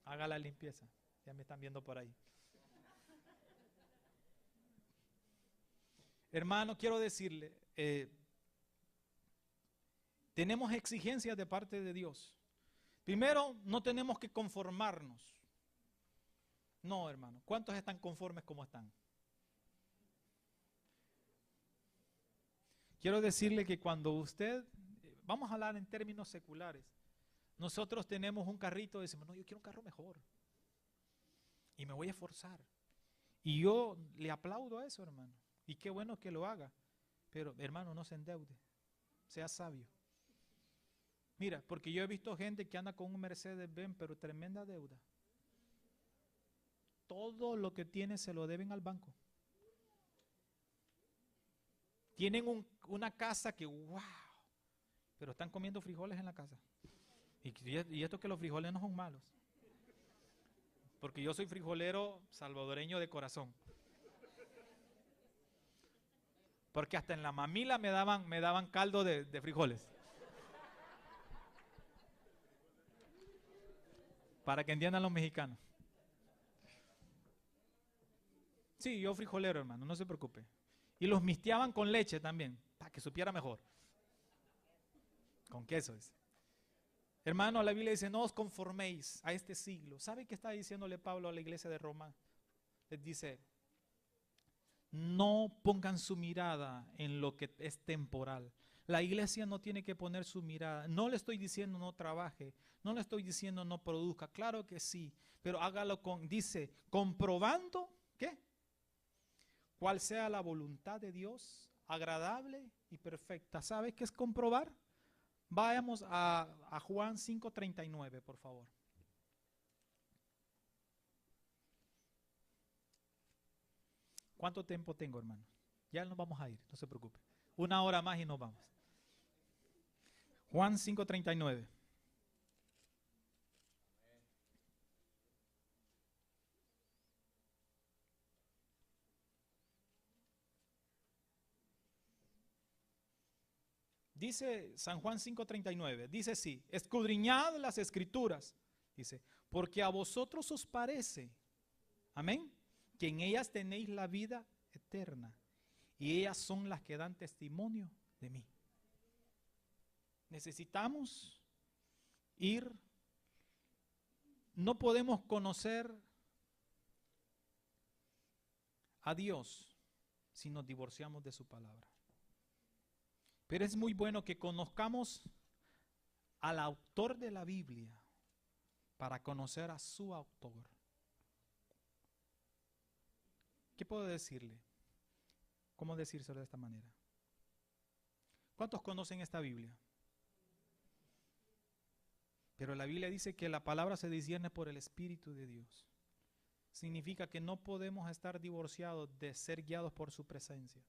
Haga la limpieza. Ya me están viendo por ahí. Hermano, quiero decirle, tenemos exigencias de parte de Dios. Primero, no tenemos que conformarnos. No, hermano. ¿Cuántos están conformes como están? Quiero decirle que cuando usted, vamos a hablar en términos seculares, nosotros tenemos un carrito y decimos, no, yo quiero un carro mejor. Y me voy a esforzar. Y yo le aplaudo a eso, hermano. Y qué bueno que lo haga. Pero, hermano, no se endeude. Sea sabio. Mira, porque yo he visto gente que anda con un Mercedes-Benz, pero tremenda deuda. Todo lo que tiene se lo deben al banco. Tienen una casa que, wow, pero están comiendo frijoles en la casa. Y esto que los frijoles no son malos. Porque yo soy frijolero salvadoreño de corazón. Porque hasta en la mamila me daban caldo de frijoles. Para que entiendan los mexicanos. Sí, yo frijolero, hermano, no se preocupe. Y los misteaban con leche también, para que supiera mejor. Con queso. Hermano, la Biblia dice, no os conforméis a este siglo. ¿Sabe qué está diciéndole Pablo a la iglesia de Roma? Les dice, no pongan su mirada en lo que es temporal. La iglesia no tiene que poner su mirada. No le estoy diciendo no trabaje, no le estoy diciendo no produzca. Claro que sí, pero hágalo dice, comprobando, ¿qué? Cuál sea la voluntad de Dios, agradable y perfecta. ¿Sabe qué es comprobar? Vayamos a Juan 5:39, por favor. ¿Cuánto tiempo tengo, hermano? Ya nos vamos a ir, no se preocupe. 1 hora más y nos vamos. Juan 5:39. Dice San Juan 5:39, dice así, escudriñad las escrituras, dice, porque a vosotros os parece, amén, que en ellas tenéis la vida eterna y ellas son las que dan testimonio de mí. Necesitamos ir, no podemos conocer a Dios si nos divorciamos de su palabra. Pero es muy bueno que conozcamos al autor de la Biblia para conocer a su autor. ¿Qué puedo decirle? ¿Cómo decírselo de esta manera? ¿Cuántos conocen esta Biblia? Pero la Biblia dice que la palabra se discierne por el Espíritu de Dios. Significa que no podemos estar divorciados de ser guiados por su presencia.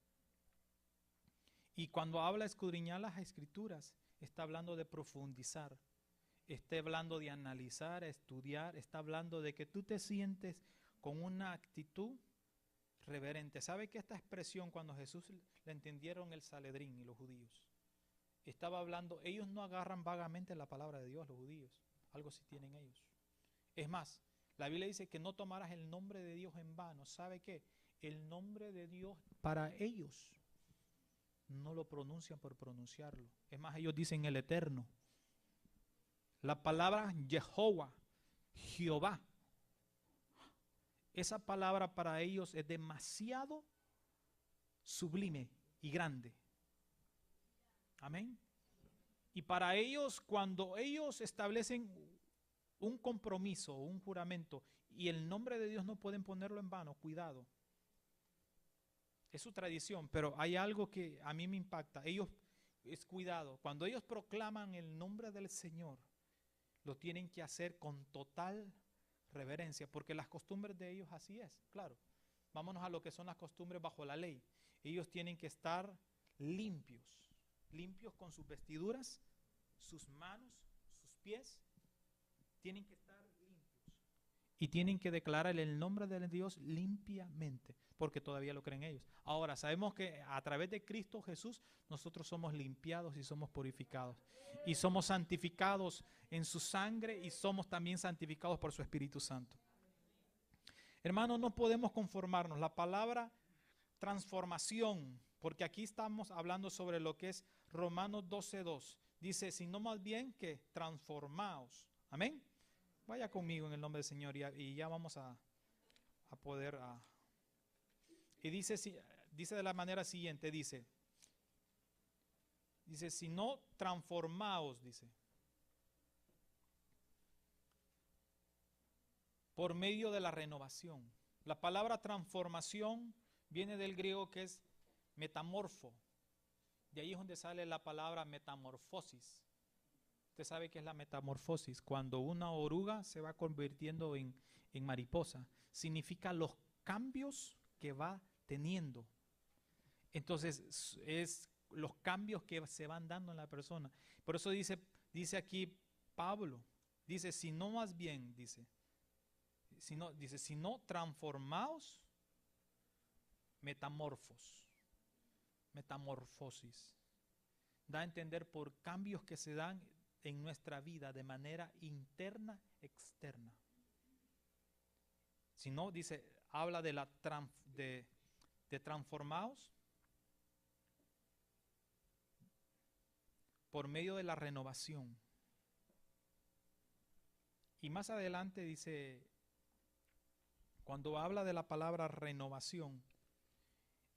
Y cuando habla de escudriñar las Escrituras, está hablando de profundizar, está hablando de analizar, estudiar, está hablando de que tú te sientes con una actitud reverente. ¿Sabe que esta expresión, cuando Jesús le entendieron el Sanedrín y los judíos, estaba hablando, ellos no agarran vagamente la palabra de Dios, los judíos, algo sí tienen ellos. Es más, la Biblia dice que no tomarás el nombre de Dios en vano. ¿Sabe qué? El nombre de Dios para ellos no lo pronuncian por pronunciarlo. Es más, ellos dicen el Eterno. La palabra Jehová, Jehová, esa palabra para ellos es demasiado sublime y grande. Amén. Y para ellos, cuando ellos establecen un compromiso, un juramento, y el nombre de Dios no pueden ponerlo en vano, cuidado. Es su tradición, pero hay algo que a mí me impacta. Ellos, es cuidado, cuando ellos proclaman el nombre del Señor, lo tienen que hacer con total reverencia, porque las costumbres de ellos así es, claro. Vámonos a lo que son las costumbres bajo la ley. Ellos tienen que estar limpios, limpios con sus vestiduras, sus manos, sus pies, tienen que estar limpios. Y tienen que declarar el nombre de Dios limpiamente, porque todavía lo creen ellos. Ahora, sabemos que a través de Cristo Jesús, nosotros somos limpiados y somos purificados. Y somos santificados en su sangre y somos también santificados por su Espíritu Santo. Hermanos, no podemos conformarnos. La palabra transformación, porque aquí estamos hablando sobre lo que es Romanos 12:2. Dice, sino más bien que transformaos. Amén. Vaya conmigo en el nombre del Señor y ya vamos a poder. Y dice de la manera siguiente, dice, si no transformaos, dice, por medio de la renovación. La palabra transformación viene del griego que es metamorfo. De ahí es donde sale la palabra metamorfosis. Usted sabe qué es la metamorfosis. Cuando una oruga se va convirtiendo en mariposa, significa los cambios que va teniendo. Entonces, es los cambios que se van dando en la persona. Por eso dice aquí Pablo, dice, si no más bien, si no transformaos, metamorfosis. Da a entender por cambios que se dan en nuestra vida de manera interna, externa. Si no, habla de transformaos por medio de la renovación. Y más adelante dice, cuando habla de la palabra renovación,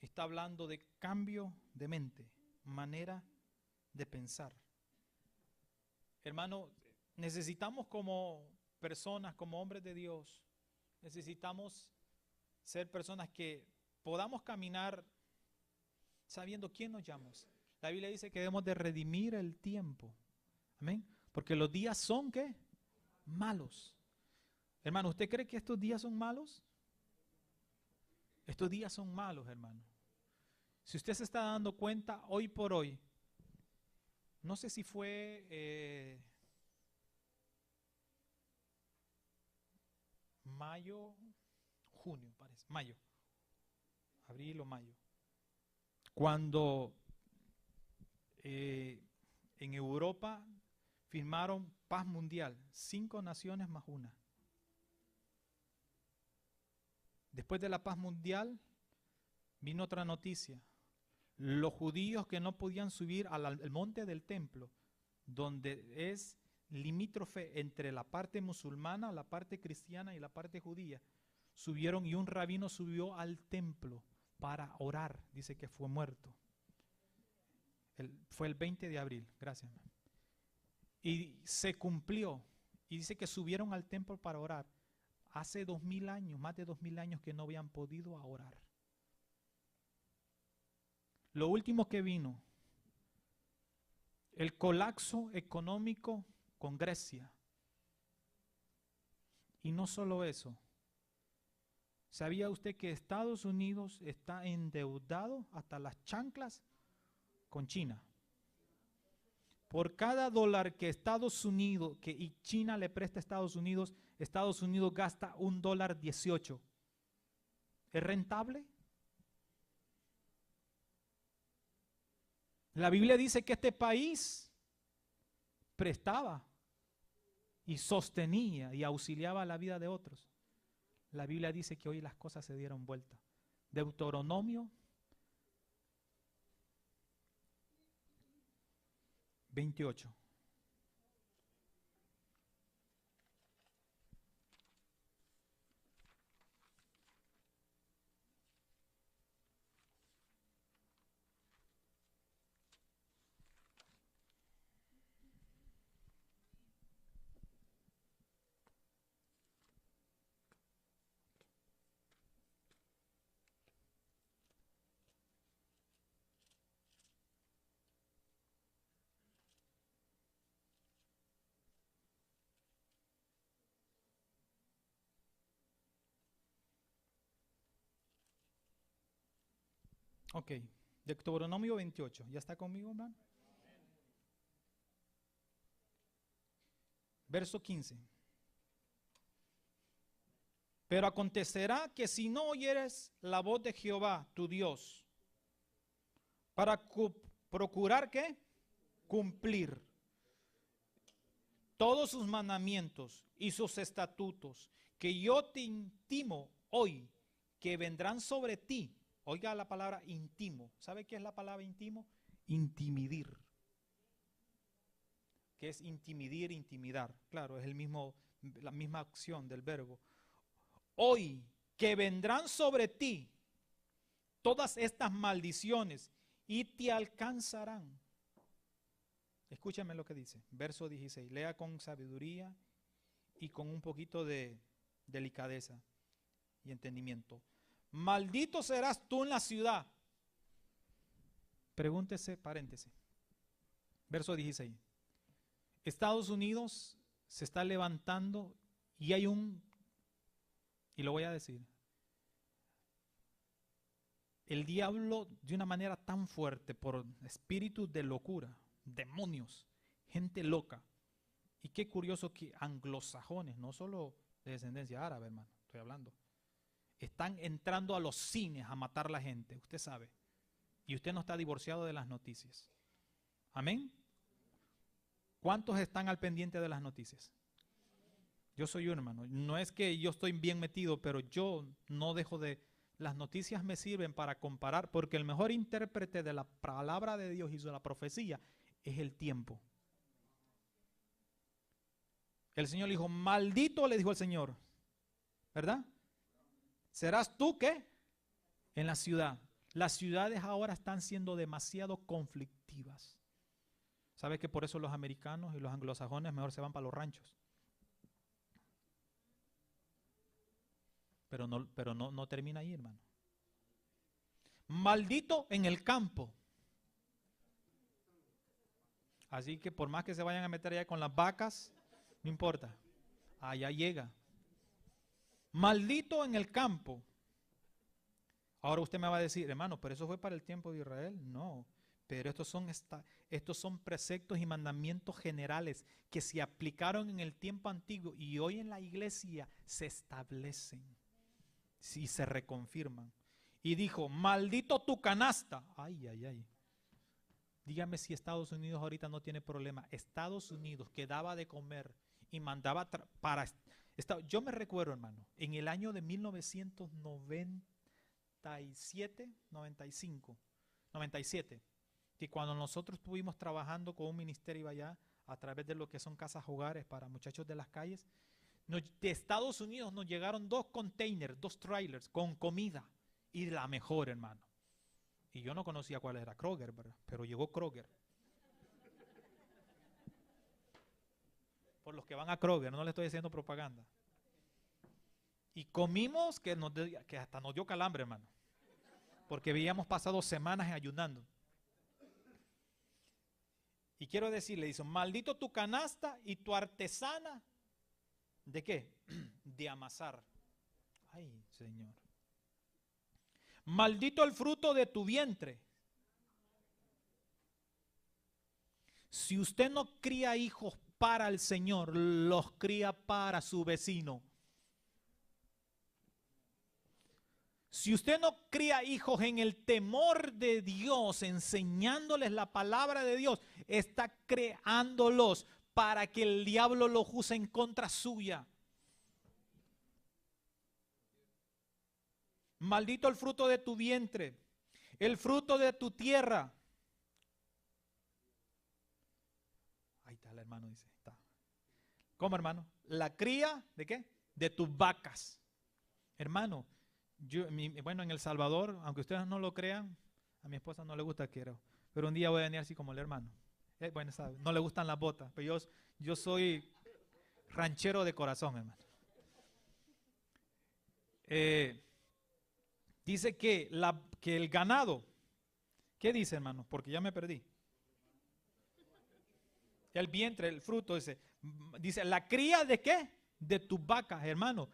está hablando de cambio de mente, manera de pensar. Hermano, necesitamos como personas, como hombres de Dios, necesitamos ser personas que podamos caminar sabiendo quién nos llamamos. La Biblia dice que debemos de redimir el tiempo. Amén. Porque los días son, ¿qué? Malos. Hermano, ¿usted cree que estos días son malos? Estos días son malos, hermano. Si usted se está dando cuenta, hoy por hoy, no sé si fue mayo, junio, parece, mayo, abril o mayo, cuando en Europa firmaron paz mundial, 5 naciones más una. Después de la paz mundial vino otra noticia. Los judíos que no podían subir al monte del templo, donde es limítrofe entre la parte musulmana, la parte cristiana y la parte judía, subieron y un rabino subió al templo para orar. Dice que fue muerto. Fue el 20 de abril, gracias. Y se cumplió. Y dice que subieron al templo para orar. Hace 2000 años, más de 2000 años que no habían podido orar. Lo último que vino, el colapso económico con Grecia. Y no solo eso. ¿Sabía usted que Estados Unidos está endeudado hasta las chanclas con China? Por cada dólar que Estados Unidos y China le presta a Estados Unidos gasta $1.18. ¿Es rentable? La Biblia dice que este país prestaba y sostenía y auxiliaba la vida de otros. La Biblia dice que hoy las cosas se dieron vuelta. Deuteronomio 28. Ok, Deuteronomio 28. ¿Ya está conmigo, hermano? Verso 15. Pero acontecerá que si no oyeres la voz de Jehová, tu Dios, para procurar ¿qué? Cumplir todos sus mandamientos y sus estatutos, que yo te intimo hoy, que vendrán sobre ti. Oiga la palabra intimo. ¿Sabe qué es la palabra intimo? Intimidir. ¿Qué es intimidir, intimidar? Claro, es la misma acción del verbo. Hoy que vendrán sobre ti todas estas maldiciones y te alcanzarán. Escúchame lo que dice, verso 16. Lea con sabiduría y con un poquito de delicadeza y entendimiento. Maldito serás tú en la ciudad. Pregúntese, paréntesis. Verso 16. Estados Unidos se está levantando y hay y lo voy a decir, el diablo de una manera tan fuerte por espíritus de locura, demonios, gente loca. Y qué curioso que anglosajones, no solo de descendencia árabe, hermano, estoy hablando, están entrando a los cines a matar a la gente, usted sabe. Y usted no está divorciado de las noticias. Amén. ¿Cuántos están al pendiente de las noticias? Yo soy un hermano. No es que yo estoy bien metido, pero yo no dejo de... Las noticias me sirven para comparar, porque el mejor intérprete de la palabra de Dios y de la profecía es el tiempo. El Señor le dijo, maldito, le dijo el Señor, ¿verdad? ¿Serás tú qué? En la ciudad. Las ciudades ahora están siendo demasiado conflictivas. ¿Sabe que por eso los americanos y los anglosajones mejor se van para los ranchos? Pero no termina ahí, hermano. Maldito en el campo. Así que por más que se vayan a meter allá con las vacas, no importa. Allá llega. Maldito en el campo. Ahora usted me va a decir, hermano, pero eso fue para el tiempo de Israel. No, pero estos son preceptos y mandamientos generales que se aplicaron en el tiempo antiguo y hoy en la iglesia se establecen. Si se reconfirman. Y dijo, maldito tu canasta. Ay, ay, ay. Dígame si Estados Unidos ahorita no tiene problema. Estados Unidos que daba de comer y mandaba para... Yo me recuerdo, hermano, en el año de 1997, 95, 97, que cuando nosotros estuvimos trabajando con un ministerio allá, a través de lo que son casas hogares para muchachos de las calles, de Estados Unidos nos llegaron 2 containers, 2 trailers con comida y la mejor, hermano. Y yo no conocía cuál era Kroger, ¿verdad? Pero llegó Kroger. Por los que van a Kroger, no le estoy haciendo propaganda. Y comimos que hasta nos dio calambre, hermano. Porque habíamos pasado semanas ayunando. Y quiero decirle, dice, maldito tu canasta y tu artesana. ¿De qué? De amasar. Ay, Señor. Maldito el fruto de tu vientre. Si usted no cría hijos para el Señor, los cría para su vecino. Si usted no cría hijos en el temor de Dios, enseñándoles la palabra de Dios, está creándolos para que el diablo los use en contra suya. Maldito el fruto de tu vientre, el fruto de tu tierra. Ahí está el hermano, dice. Está. ¿Cómo, hermano? La cría, ¿de qué? De tus vacas. Hermano, bueno, en El Salvador, aunque ustedes no lo crean, a mi esposa no le gusta quiero, pero un día voy a venir así como el hermano. Bueno, sabe, no le gustan las botas, pero yo soy ranchero de corazón, hermano. Dice que el ganado, ¿qué dice, hermano? Porque ya me perdí. El vientre, el fruto, dice, ¿la cría de qué? De tus vacas, hermano.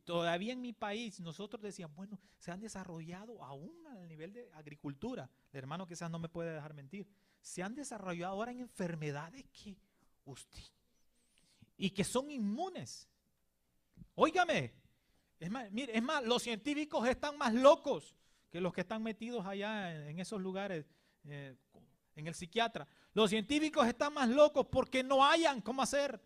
Todavía en mi país nosotros decíamos, bueno, se han desarrollado aún al nivel de agricultura. El hermano quizás no me puede dejar mentir. Se han desarrollado ahora en enfermedades y que son inmunes. Óigame, mire, es más, los científicos están más locos que los que están metidos allá en esos lugares, en el psiquiatra. Los científicos están más locos porque no hayan cómo hacer.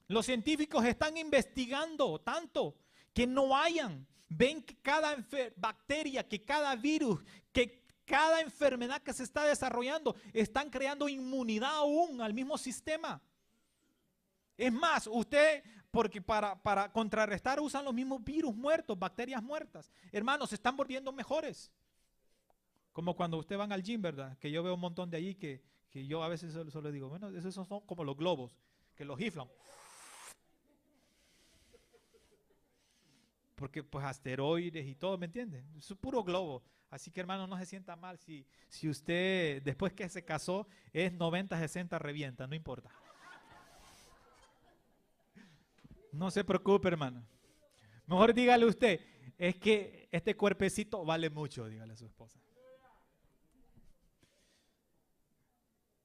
Los científicos están investigando tanto que no hayan. Ven que cada bacteria, que cada virus, que cada enfermedad que se está desarrollando, están creando inmunidad aún al mismo sistema. Es más, porque para contrarrestar usan los mismos virus muertos, bacterias muertas. Hermanos, se están volviendo mejores. Como cuando ustedes van al gym, ¿verdad? Que yo veo un montón de allí que yo a veces solo digo, bueno, esos son como los globos, que los inflan. Porque pues asteroides y todo, ¿me entiende? Es un puro globo. Así que hermano, no se sienta mal si usted después que se casó es 90-60 revienta, no importa. No se preocupe, hermano. Mejor dígale usted, es que este cuerpecito vale mucho, dígale a su esposa.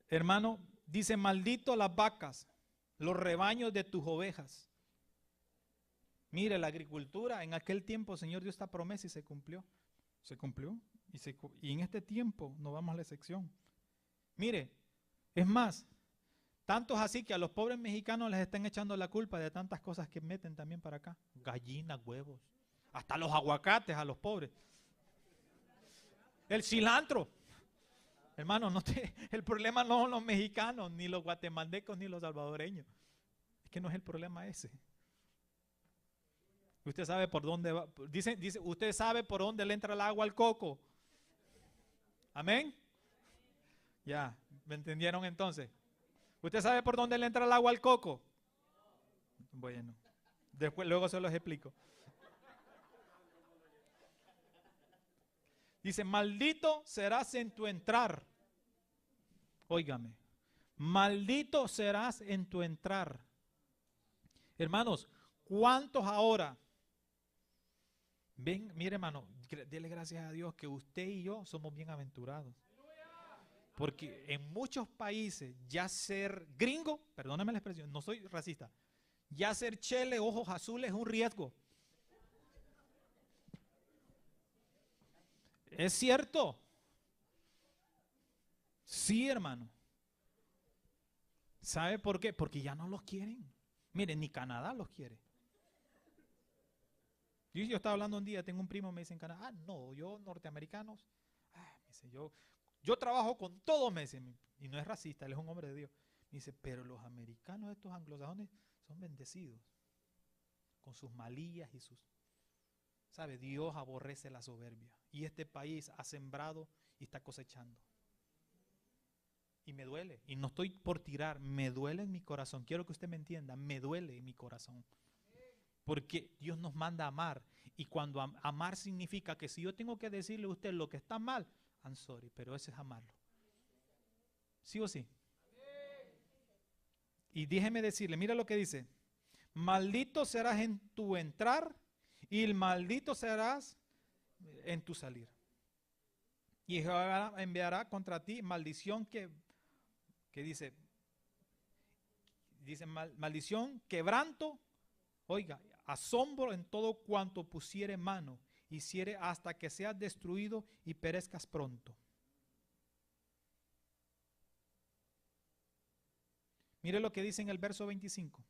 Hermano, dice, maldito las vacas, los rebaños de tus ovejas. Mire, la agricultura, en aquel tiempo, Señor, dio esta promesa y se cumplió. Se cumplió. Y en este tiempo no vamos a la excepción. Mire, es más, tantos así que a los pobres mexicanos les están echando la culpa de tantas cosas que meten también para acá. Gallinas, huevos, hasta los aguacates a los pobres. El cilantro. Hermano, el problema no son los mexicanos, ni los guatemaltecos, ni los salvadoreños. Es que no es el problema ese. Usted sabe por dónde va, dice, usted sabe por dónde le entra el agua al coco. Amén. Ya, ¿me entendieron entonces? ¿Usted sabe por dónde le entra el agua al coco? Bueno, luego se los explico. Dice, maldito serás en tu entrar. Óigame, maldito serás en tu entrar. Hermanos, ¿cuántos ahora? Ven, mire hermano, dele gracias a Dios que usted y yo somos bienaventurados. Porque en muchos países ya ser gringo, perdóname la expresión, no soy racista, ya ser chele, ojos azules es un riesgo. ¿Es cierto? Sí, hermano. ¿Sabe por qué? Porque ya no los quieren. Miren, ni Canadá los quiere. Yo estaba hablando un día, tengo un primo, me dice en Canadá, no, yo norteamericanos, me dice, yo trabajo con todos, me dice, y no es racista, él es un hombre de Dios. Me dice, pero los americanos, estos anglosajones, son bendecidos, con sus malillas y sus, ¿sabe? Dios aborrece la soberbia, y este país ha sembrado y está cosechando. Y me duele. Y no estoy por tirar. Me duele en mi corazón. Quiero que usted me entienda. Me duele en mi corazón. Porque Dios nos manda a amar. Y cuando amar significa que si yo tengo que decirle a usted lo que está mal, I'm sorry, pero eso es amarlo. ¿Sí o sí? Y déjeme decirle, mira lo que dice. Maldito serás en tu entrar y maldito serás en tu salir. Y Jehová enviará contra ti maldición que dice maldición, quebranto, oiga, asombro en todo cuanto pusiere mano, hiciere hasta que seas destruido y perezcas pronto. Mire lo que dice en el verso 25.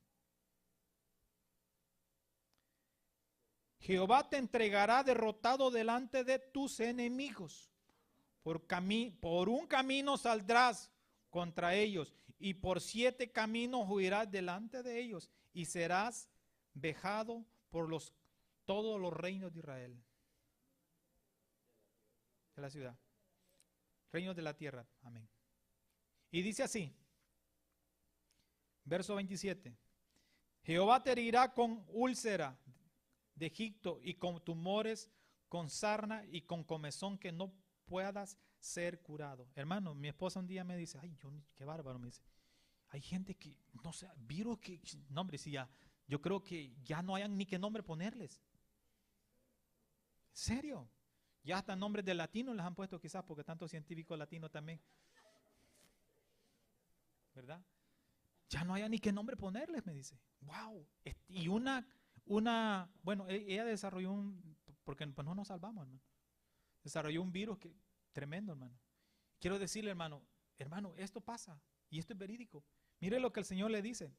Jehová te entregará derrotado delante de tus enemigos. Por un camino saldrás contra ellos y por 7 caminos huirás delante de ellos y serás vejado por todos los reinos de Israel. De la ciudad. Reinos de la tierra. Amén. Y dice así. Verso 27. Jehová te herirá con úlcera de Egipto y con tumores, con sarna y con comezón que no puedas ser curado. Hermano, mi esposa un día me dice, ay, qué bárbaro, me dice. Hay gente que, no sé, virus que, nombre, sí, ya, yo creo que ya no hayan ni qué nombre ponerles. ¿En serio? Ya hasta nombres de latinos les han puesto quizás, porque tanto científico latino también. ¿Verdad? Ya no haya ni qué nombre ponerles, me dice. Wow. Y bueno, ella desarrolló porque pues no nos salvamos, hermano. Desarrolló un virus tremendo, hermano. Quiero decirle, hermano, esto pasa y esto es verídico. Mire lo que el Señor le dice.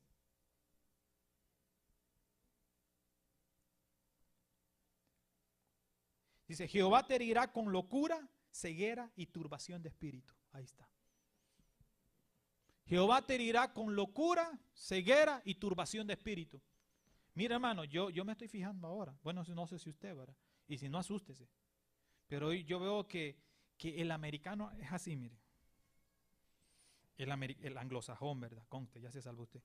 Dice, Jehová te herirá con locura, ceguera y turbación de espíritu. Ahí está. Jehová te herirá con locura, ceguera y turbación de espíritu. Mira, hermano, yo me estoy fijando ahora. Bueno, no sé si usted, ¿verdad? Y si no, asústese. Pero hoy yo veo que el americano es así, mire. El anglosajón, ¿verdad? Conste, ya se salvó usted.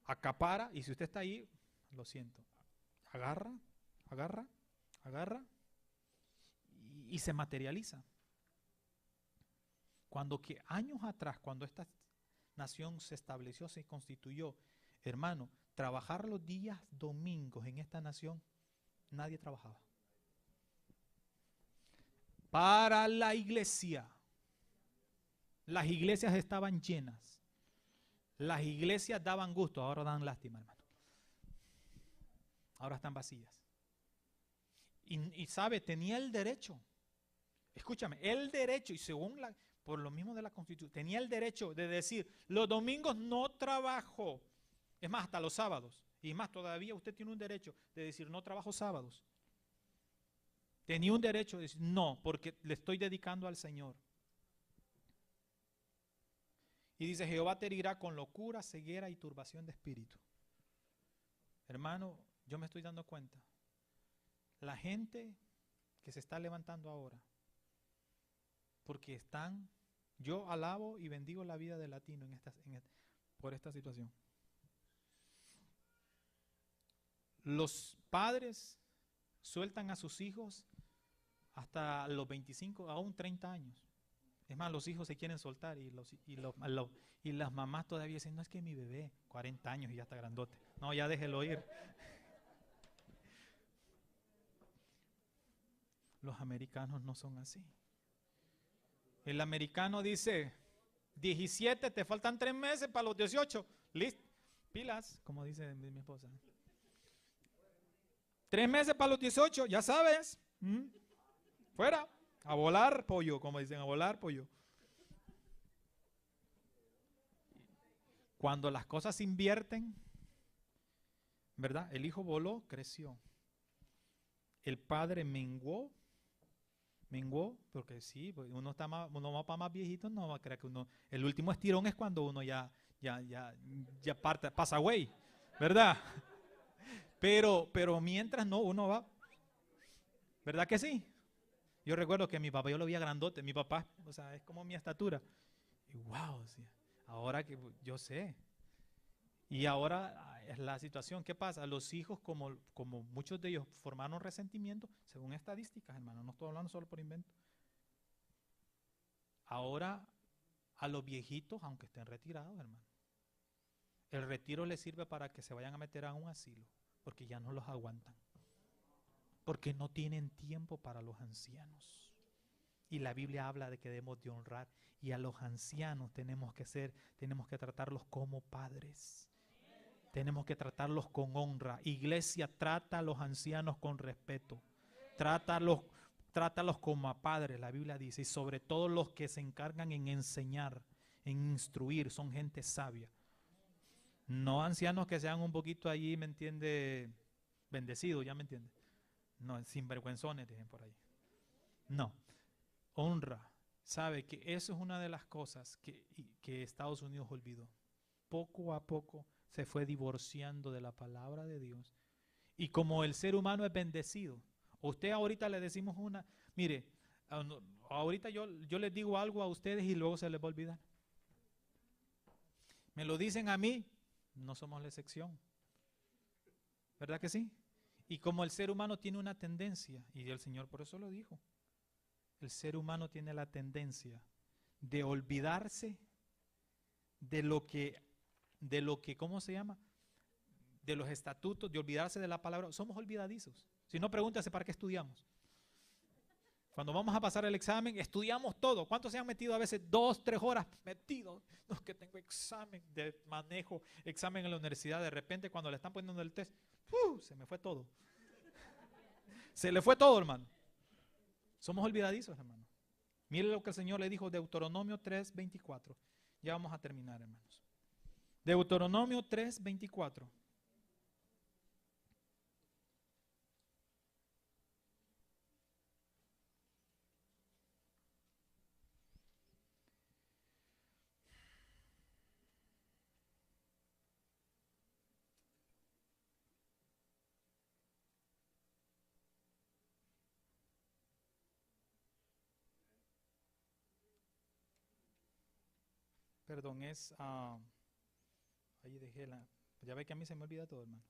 Acapara, y si usted está ahí, lo siento. Agarra, y se materializa. Cuando que años atrás, cuando esta nación se estableció, se constituyó, hermano, trabajar los días domingos en esta nación, nadie trabajaba. Para la iglesia, las iglesias estaban llenas. Las iglesias daban gusto, ahora dan lástima, hermano. Ahora están vacías. Y sabe, tenía el derecho, escúchame, el derecho, y según por lo mismo de la Constitución, tenía el derecho de decir, los domingos no trabajo. Es más, hasta los sábados. Y más, todavía usted tiene un derecho de decir, no trabajo sábados. Tenía un derecho de decir, no, porque le estoy dedicando al Señor. Y dice, Jehová te herirá con locura, ceguera y turbación de espíritu. Hermano, yo me estoy dando cuenta. La gente que se está levantando ahora, porque yo alabo y bendigo la vida del latino por esta situación. Los padres sueltan a sus hijos hasta los 25, aún 30 años. Es más, los hijos se quieren soltar y las mamás todavía dicen, no, es que mi bebé, 40 años y ya está grandote. No, ya déjelo ir. Los americanos no son así. El americano dice, 17, te faltan 3 meses para los 18. Listo, pilas, como dice mi esposa. 3 meses para los 18, ya sabes. Fuera, a volar pollo, como dicen, a volar pollo. Cuando las cosas se invierten, ¿verdad? El hijo voló, creció. El padre menguó, porque sí, uno va para más viejito, no va a creer que el último estirón es cuando uno ya pasa away, ¿verdad? Pero mientras no, uno va, ¿verdad que sí? Yo recuerdo que mi papá, yo lo veía grandote, mi papá, o sea, es como mi estatura, Y wow, decía, ahora que yo sé. Y ahora es la situación. ¿Qué pasa? Los hijos, como muchos de ellos formaron resentimiento, según estadísticas, hermano, no estoy hablando solo por invento. Ahora a los viejitos, aunque estén retirados, hermano, el retiro les sirve para que se vayan a meter a un asilo, porque ya no los aguantan. Porque no tienen tiempo para los ancianos. Y la Biblia habla de que debemos de honrar. Y a los ancianos tenemos que tratarlos como padres. Tenemos que tratarlos con honra. Iglesia, trata a los ancianos con respeto. Trátalos como a padres, la Biblia dice. Y sobre todo los que se encargan en enseñar, en instruir, son gente sabia. No ancianos que sean un poquito allí, ¿me entiende? Bendecidos, ¿ya me entiende? No, sinvergüenzones, dicen por ahí. No, honra. Sabe que eso es una de las cosas que Estados Unidos olvidó. Poco a poco se fue divorciando de la palabra de Dios. Y como el ser humano es bendecido, usted ahorita le decimos mire, ahorita yo les digo algo a ustedes y luego se les va a olvidar. Me lo dicen a mí, no somos la excepción. ¿Verdad que sí? Y como el ser humano tiene una tendencia, y el Señor por eso lo dijo, el ser humano tiene la tendencia de olvidarse de lo que, ¿cómo se llama? De los estatutos, de olvidarse de la palabra. Somos olvidadizos. Si no, pregúntase para qué estudiamos. Cuando vamos a pasar el examen, estudiamos todo. ¿Cuántos se han metido a veces 2, 3 horas metidos? No, es que tengo examen de manejo, examen en la universidad. De repente, cuando le están poniendo el test, se me fue todo. Se le fue todo, hermano. Somos olvidadizos, hermano. Mire lo que el Señor le dijo, Deuteronomio 3:24. Ya vamos a terminar, hermanos. Deuteronomio 3:24. Perdón, ahí dejé ya ve que a mí se me olvida todo, hermano.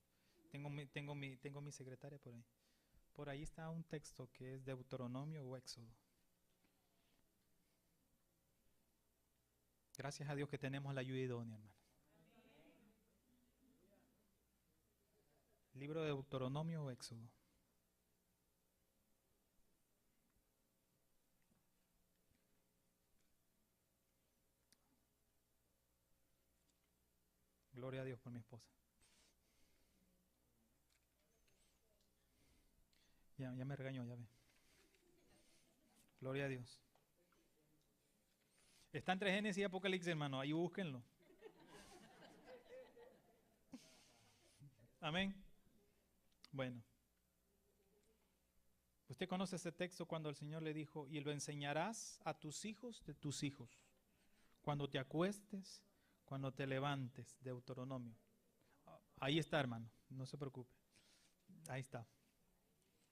Tengo mi secretaria por ahí. Por ahí está un texto que es Deuteronomio o Éxodo. Gracias a Dios que tenemos la ayuda idónea, hermano. Libro de Deuteronomio o Éxodo. Gloria a Dios por mi esposa. Ya me regañó, ya ve. Gloria a Dios. Está entre Génesis y Apocalipsis, hermano. Ahí búsquenlo. Amén. Bueno. Usted conoce ese texto cuando el Señor le dijo, y lo enseñarás a tus hijos de tus hijos. Cuando te acuestes, cuando te levantes. Deuteronomio. Ahí está, hermano. No se preocupe. Ahí está.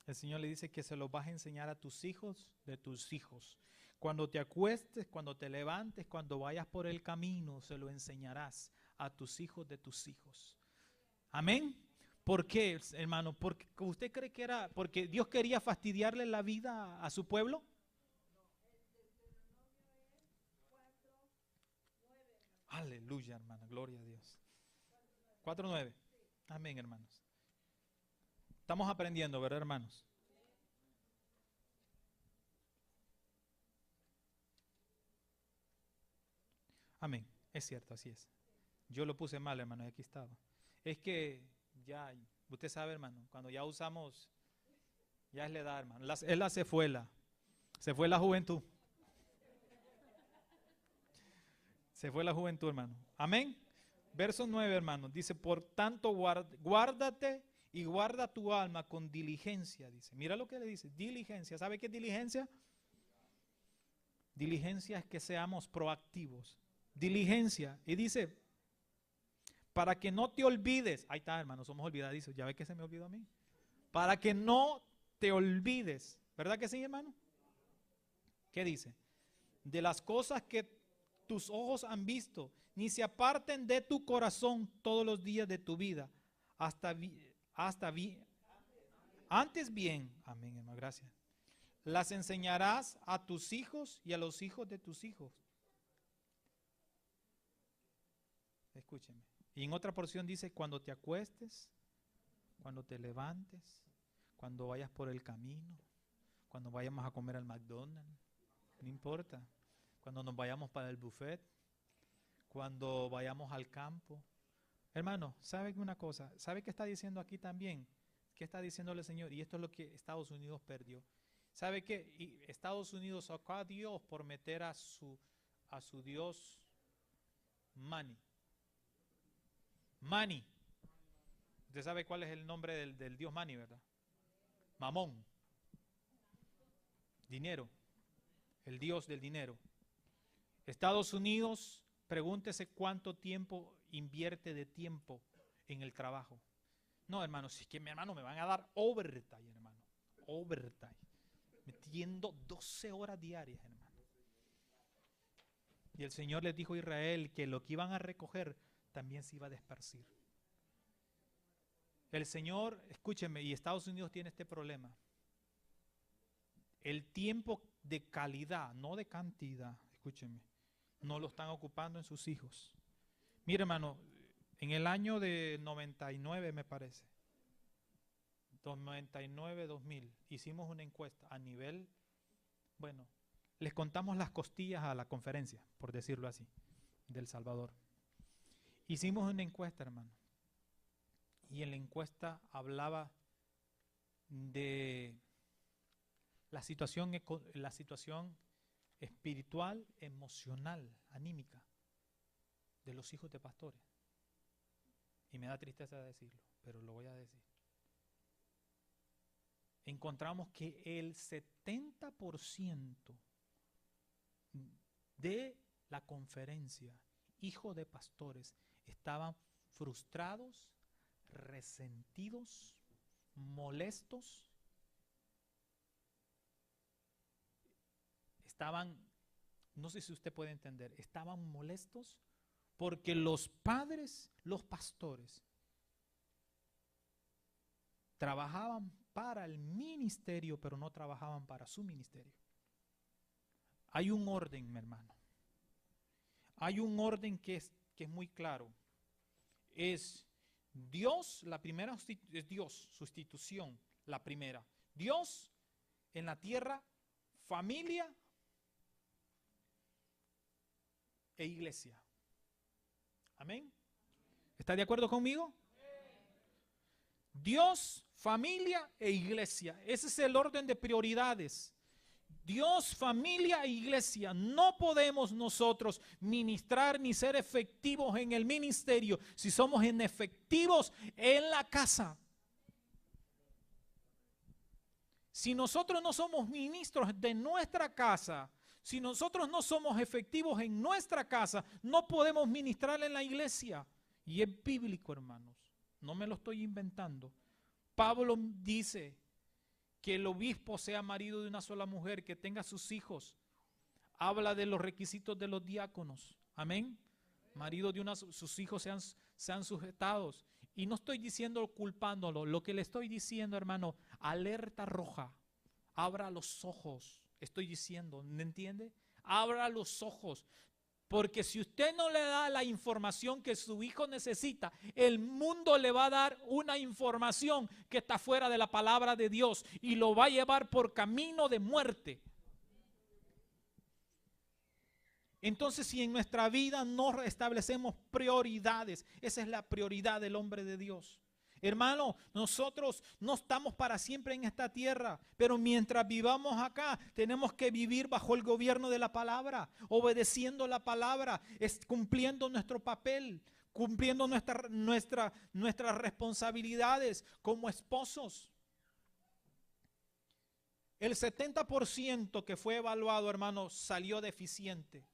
El Señor le dice que se lo vas a enseñar a tus hijos de tus hijos. Cuando te acuestes, cuando te levantes, cuando vayas por el camino, se lo enseñarás a tus hijos de tus hijos. Amén. ¿Por qué, hermano? ¿Porque usted cree que era porque Dios quería fastidiarle la vida a su pueblo? Aleluya, hermano. Gloria a Dios. 4:9. Amén, hermanos. Estamos aprendiendo, ¿verdad, hermanos? Amén. Es cierto, así es. Yo lo puse mal, hermano, y aquí estaba. Es que ya, usted sabe, hermano, cuando ya usamos, ya es la edad, hermano. Es la sefuela. Se fue la juventud. Se fue la juventud, hermano. Amén. Verso 9, hermano. Dice, por tanto, guárdate y guarda tu alma con diligencia. Dice, mira lo que le dice. Diligencia. ¿Sabe qué es diligencia? Diligencia es que seamos proactivos. Diligencia. Y dice, para que no te olvides. Ahí está, hermano, somos olvidadizos. Ya ve que se me olvidó a mí. Para que no te olvides. ¿Verdad que sí, hermano? ¿Qué dice? De las cosas que tus ojos han visto, ni se aparten de tu corazón todos los días de tu vida, antes bien, amén, hermano, gracias. Las enseñarás a tus hijos y a los hijos de tus hijos. Escúcheme. Y en otra porción dice, cuando te acuestes, cuando te levantes, cuando vayas por el camino, cuando vayamos a comer al McDonald's, no importa. Cuando nos vayamos para el buffet, cuando vayamos al campo. Hermano, ¿sabe una cosa? ¿Sabe qué está diciendo aquí también? ¿Qué está diciéndole el Señor? Y esto es lo que Estados Unidos perdió. ¿Sabe qué? Y Estados Unidos sacó a Dios por meter a su Dios Money. Money. Usted sabe cuál es el nombre del Dios Money, ¿verdad? Mamón. Dinero. El Dios del dinero. Estados Unidos, pregúntese cuánto tiempo invierte de tiempo en el trabajo. No, hermano, si es que mi hermano me van a dar overtime, hermano. Overtime. Metiendo 12 horas diarias, hermano. Y el Señor les dijo a Israel que lo que iban a recoger también se iba a dispersar. El Señor, escúcheme, y Estados Unidos tiene este problema. El tiempo de calidad, no de cantidad, escúcheme, no lo están ocupando en sus hijos. Mire, hermano, en el año de 99 me parece, 99-2000, hicimos una encuesta a nivel, bueno, les contamos las costillas a la conferencia, por decirlo así, del Salvador. Hicimos una encuesta, hermano, y en la encuesta hablaba de la situación espiritual, emocional, anímica de los hijos de pastores. Y me da tristeza decirlo, pero lo voy a decir. Encontramos que el 70% de la conferencia, hijos de pastores, estaban frustrados, resentidos, molestos. Estaban, no sé si usted puede entender, estaban molestos porque los padres, los pastores, trabajaban para el ministerio, pero no trabajaban para su ministerio. Hay un orden, mi hermano. Hay un orden que es muy claro. Es Dios, la primera es Dios, sustitución, la primera. Dios en la tierra, familia e iglesia. Amén. ¿Está de acuerdo conmigo? Dios, familia e iglesia. Ese es el orden de prioridades. Dios, familia e iglesia. No podemos nosotros ministrar ni ser efectivos en el ministerio si somos inefectivos en la casa. Si nosotros no somos ministros de nuestra casa, si nosotros no somos efectivos en nuestra casa, no podemos ministrar en la iglesia. Y es bíblico, hermanos. No me lo estoy inventando. Pablo dice que el obispo sea marido de una sola mujer, que tenga sus hijos. Habla de los requisitos de los diáconos. Amén. Marido de sus hijos sean sujetados. Y no estoy diciendo culpándolo. Lo que le estoy diciendo, hermano, alerta roja. Abra los ojos. Estoy diciendo, ¿me entiende? Abra los ojos. Porque si usted no le da la información que su hijo necesita, el mundo le va a dar una información que está fuera de la palabra de Dios y lo va a llevar por camino de muerte. Entonces, si en nuestra vida no establecemos prioridades, esa es la prioridad del hombre de Dios. Hermano, nosotros no estamos para siempre en esta tierra, pero mientras vivamos acá, tenemos que vivir bajo el gobierno de la palabra, obedeciendo la palabra, cumpliendo nuestro papel, cumpliendo nuestras responsabilidades como esposos. El 70% que fue evaluado, hermano, salió deficiente.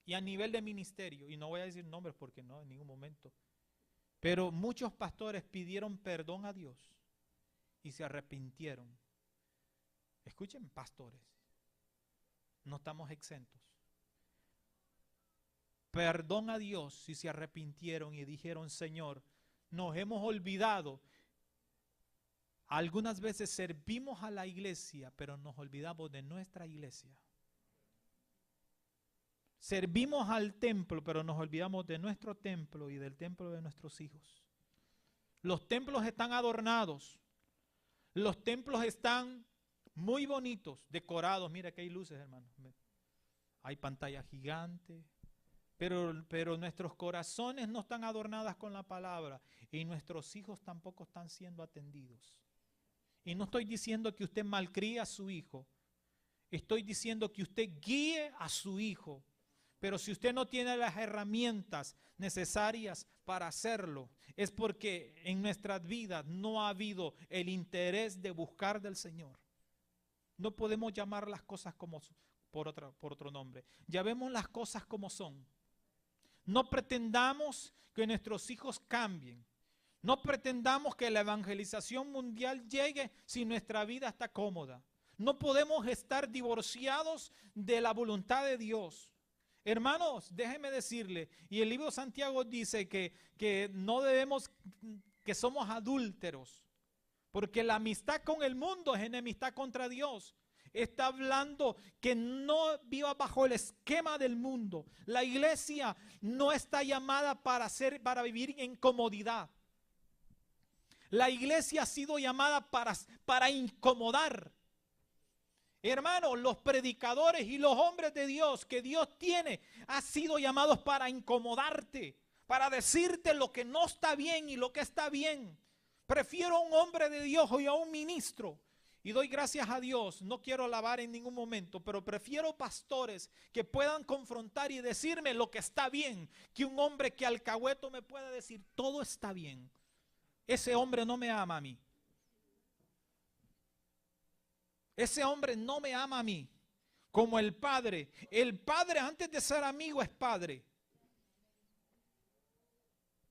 Y a nivel de ministerio, y no voy a decir nombres porque no, en ningún momento. Pero muchos pastores pidieron perdón a Dios y se arrepintieron. Escuchen, pastores, no estamos exentos. perdón a Dios si se arrepintieron y dijeron, Señor, nos hemos olvidado. Algunas veces servimos a la iglesia, pero nos olvidamos de nuestra iglesia. Servimos al templo, pero nos olvidamos de nuestro templo y del templo de nuestros hijos. Los templos están adornados. Los templos están muy bonitos, decorados. Mira que hay luces, hermano. Hay pantallas gigantes. Pero nuestros corazones no están adornados con la palabra. Y nuestros hijos tampoco están siendo atendidos. Y no estoy diciendo que usted malcríe a su hijo. Estoy diciendo que usted guíe a su hijo. Pero si usted no tiene las herramientas necesarias para hacerlo, es porque en nuestras vidas no ha habido el interés de buscar del Señor. No podemos llamar las cosas como por otro nombre. Llamemos las cosas como son. No pretendamos que nuestros hijos cambien. No pretendamos que la evangelización mundial llegue si nuestra vida está cómoda. No podemos estar divorciados de la voluntad de Dios. Hermanos, déjenme decirle, y el libro de Santiago dice que no debemos, que somos adúlteros, porque la amistad con el mundo es enemistad contra Dios. Está hablando que no viva bajo el esquema del mundo. La iglesia no está llamada para vivir en comodidad. La iglesia ha sido llamada para incomodar. Hermanos, los predicadores y los hombres de Dios que Dios tiene han sido llamados para incomodarte, para decirte lo que no está bien y lo que está bien. Prefiero a un hombre de Dios y a un ministro. Y doy gracias a Dios, no quiero alabar en ningún momento, pero prefiero pastores que puedan confrontar y decirme lo que está bien, que un hombre que alcahueto me pueda decir todo está bien. Ese hombre no me ama a mí. Ese hombre no me ama a mí, como el padre. El padre antes de ser amigo es padre.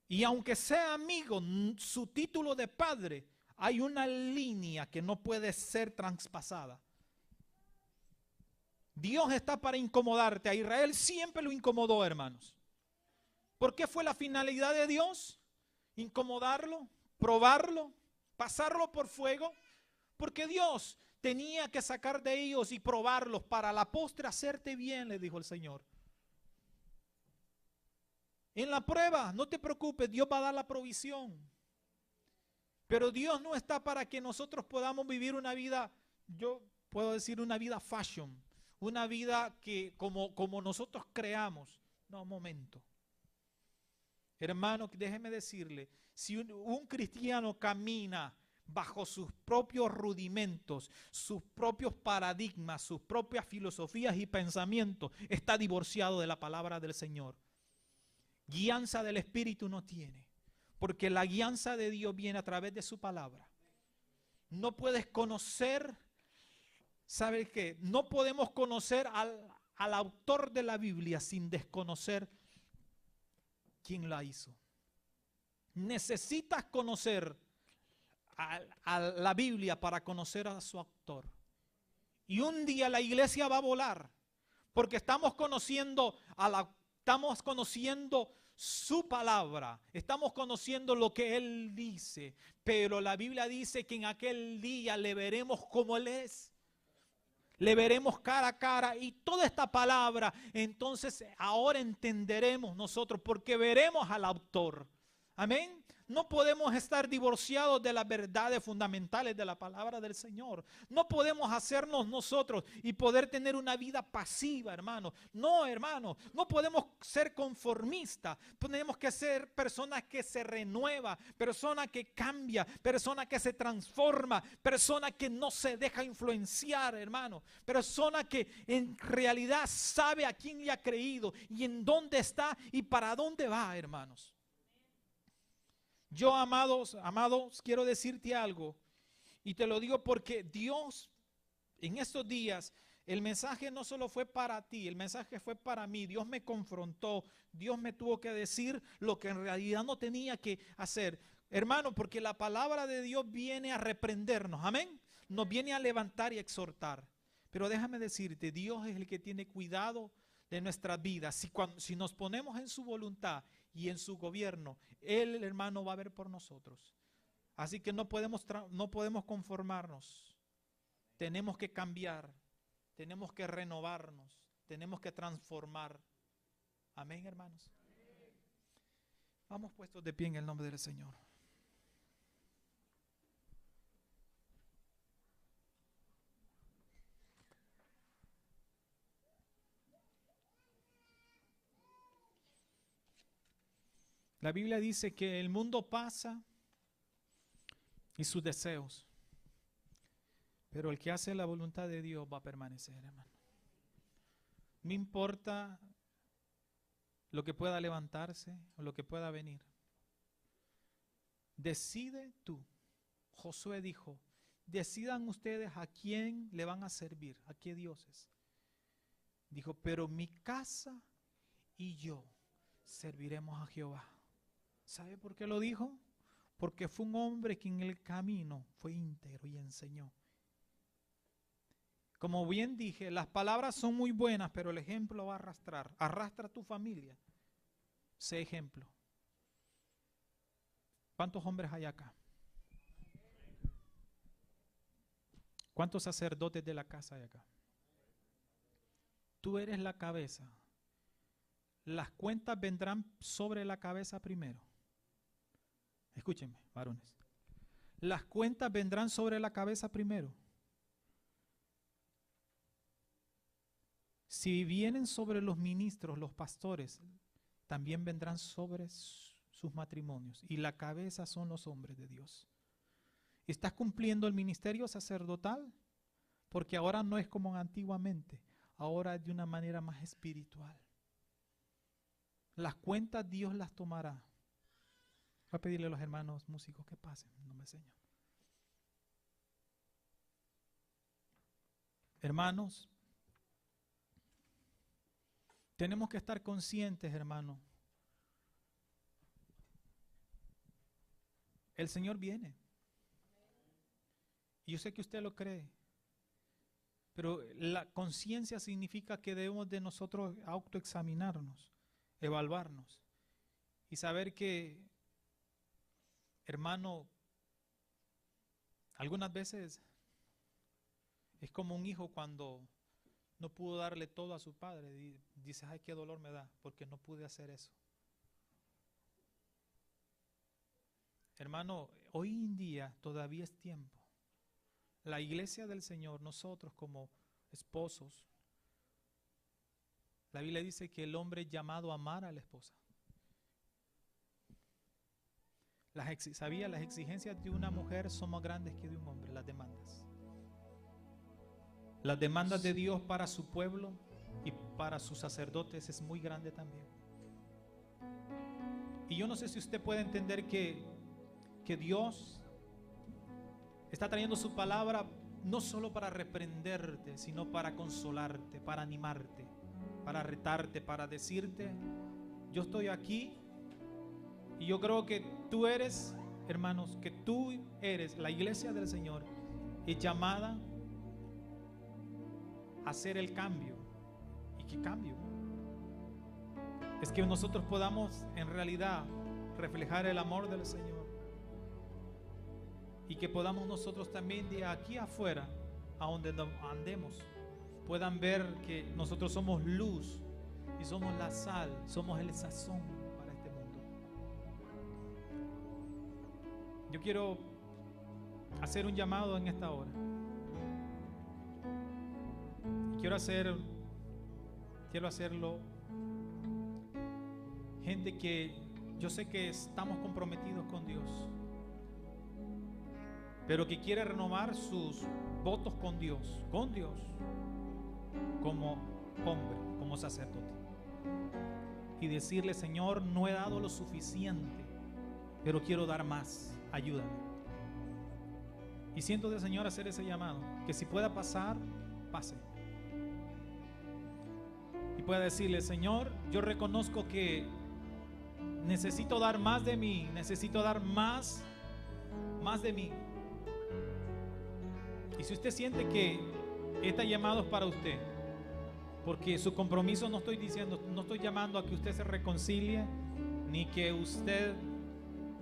Y aunque sea amigo, su título de padre, hay una línea que no puede ser traspasada. Dios está para incomodarte. A Israel siempre lo incomodó, hermanos. ¿Por qué fue la finalidad de Dios? Incomodarlo, probarlo, pasarlo por fuego. Porque Dios tenía que sacar de ellos y probarlos para la postre hacerte bien, le dijo el Señor. En la prueba, no te preocupes, Dios va a dar la provisión. Pero Dios no está para que nosotros podamos vivir una vida, yo puedo decir una vida fashion, una vida que como nosotros creamos. No, un momento. Hermano, déjeme decirle, si un cristiano camina bajo sus propios rudimentos, sus propios paradigmas, sus propias filosofías y pensamientos, está divorciado de la palabra del Señor. Guianza del Espíritu no tiene, porque la guianza de Dios viene a través de su palabra. No puedes conocer, ¿sabes qué? No podemos conocer al autor de la Biblia sin desconocer quién la hizo. Necesitas conocer a la Biblia para conocer a su autor. Y un día la iglesia va a volar, porque estamos conociendo su palabra, estamos conociendo lo que Él dice, pero la Biblia dice que en aquel día le veremos como Él es. Le veremos cara a cara y toda esta palabra, entonces ahora entenderemos nosotros porque veremos al autor. Amén. No podemos estar divorciados de las verdades fundamentales de la palabra del Señor. No podemos hacernos nosotros y poder tener una vida pasiva, hermano. No, hermano, no podemos ser conformistas. Tenemos que ser personas que se renueva, personas que cambia, personas que se transforma, personas que no se deja influenciar, hermano. Personas que en realidad sabe a quién le ha creído y en dónde está y para dónde va, hermanos. Yo, amados, quiero decirte algo, y te lo digo porque Dios, en estos días, el mensaje no solo fue para ti, el mensaje fue para mí. Dios me confrontó, Dios me tuvo que decir lo que en realidad no tenía que hacer. Hermano, porque la palabra de Dios viene a reprendernos, amén, nos viene a levantar y a exhortar. Pero déjame decirte, Dios es el que tiene cuidado de nuestras vidas, si nos ponemos en su voluntad y en su gobierno, Él, hermano, va a ver por nosotros. Así que no podemos conformarnos. Tenemos que cambiar, tenemos que renovarnos, tenemos que transformar. Amén, hermanos. Vamos puestos de pie en el nombre del Señor. La Biblia dice que el mundo pasa y sus deseos, pero el que hace la voluntad de Dios va a permanecer, hermano. No importa lo que pueda levantarse o lo que pueda venir. Decide tú. Josué dijo, decidan ustedes a quién le van a servir, a qué dioses. Dijo, pero mi casa y yo serviremos a Jehová. ¿Sabe por qué lo dijo? Porque fue un hombre que en el camino fue íntegro y enseñó. Como bien dije, las palabras son muy buenas, pero el ejemplo va a arrastrar. Arrastra a tu familia. Sé ejemplo. ¿Cuántos hombres hay acá? ¿Cuántos sacerdotes de la casa hay acá? Tú eres la cabeza. Las cuentas vendrán sobre la cabeza primero. Escúchenme, varones. Las cuentas vendrán sobre la cabeza primero. Si vienen sobre los ministros, los pastores, también vendrán sobre sus matrimonios. Y la cabeza son los hombres de Dios. ¿Estás cumpliendo el ministerio sacerdotal? Porque ahora no es como antiguamente. Ahora es de una manera más espiritual. Las cuentas Dios las tomará. Voy a pedirle a los hermanos músicos que pasen en nombre del Señor. Hermanos, tenemos que estar conscientes, hermano. El Señor viene. Y yo sé que usted lo cree. Pero la conciencia significa que debemos de nosotros autoexaminarnos, evaluarnos y saber que, hermano, algunas veces es como un hijo cuando no pudo darle todo a su padre. Dice, ay, qué dolor me da porque no pude hacer eso. Hermano, hoy en día todavía es tiempo. La iglesia del Señor, nosotros como esposos, la Biblia dice que el hombre es llamado a amar a la esposa. ¿Sabía? Las exigencias de una mujer son más grandes que de un hombre, las demandas. Las demandas de Dios para su pueblo y para sus sacerdotes es muy grande también. Y yo no sé si usted puede entender que Dios está trayendo su palabra no solo para reprenderte, sino para consolarte, para animarte, para retarte, para decirte, yo estoy aquí y yo creo que tú eres, hermanos, que tú eres la iglesia del Señor, es llamada a hacer el cambio. ¿Y qué cambio? Es que nosotros podamos en realidad reflejar el amor del Señor. Y que podamos nosotros también de aquí afuera, a donde andemos, puedan ver que nosotros somos luz y somos la sal, somos el sazón para este mundo. Yo quiero hacer un llamado en esta hora. Y quiero hacerlo gente que yo sé que estamos comprometidos con Dios, pero que quiere renovar sus votos con Dios, como hombre, como sacerdote, y decirle, Señor, no he dado lo suficiente, pero quiero dar más, ayúdame. Y siento del Señor hacer ese llamado, que si pueda pasar, pase. Y pueda decirle, Señor, yo reconozco que necesito dar más de mí, necesito dar más de mí. Y si usted siente que este llamado es para usted, Porque su compromiso, no estoy diciendo, no estoy llamando a que usted se reconcilie, ni que usted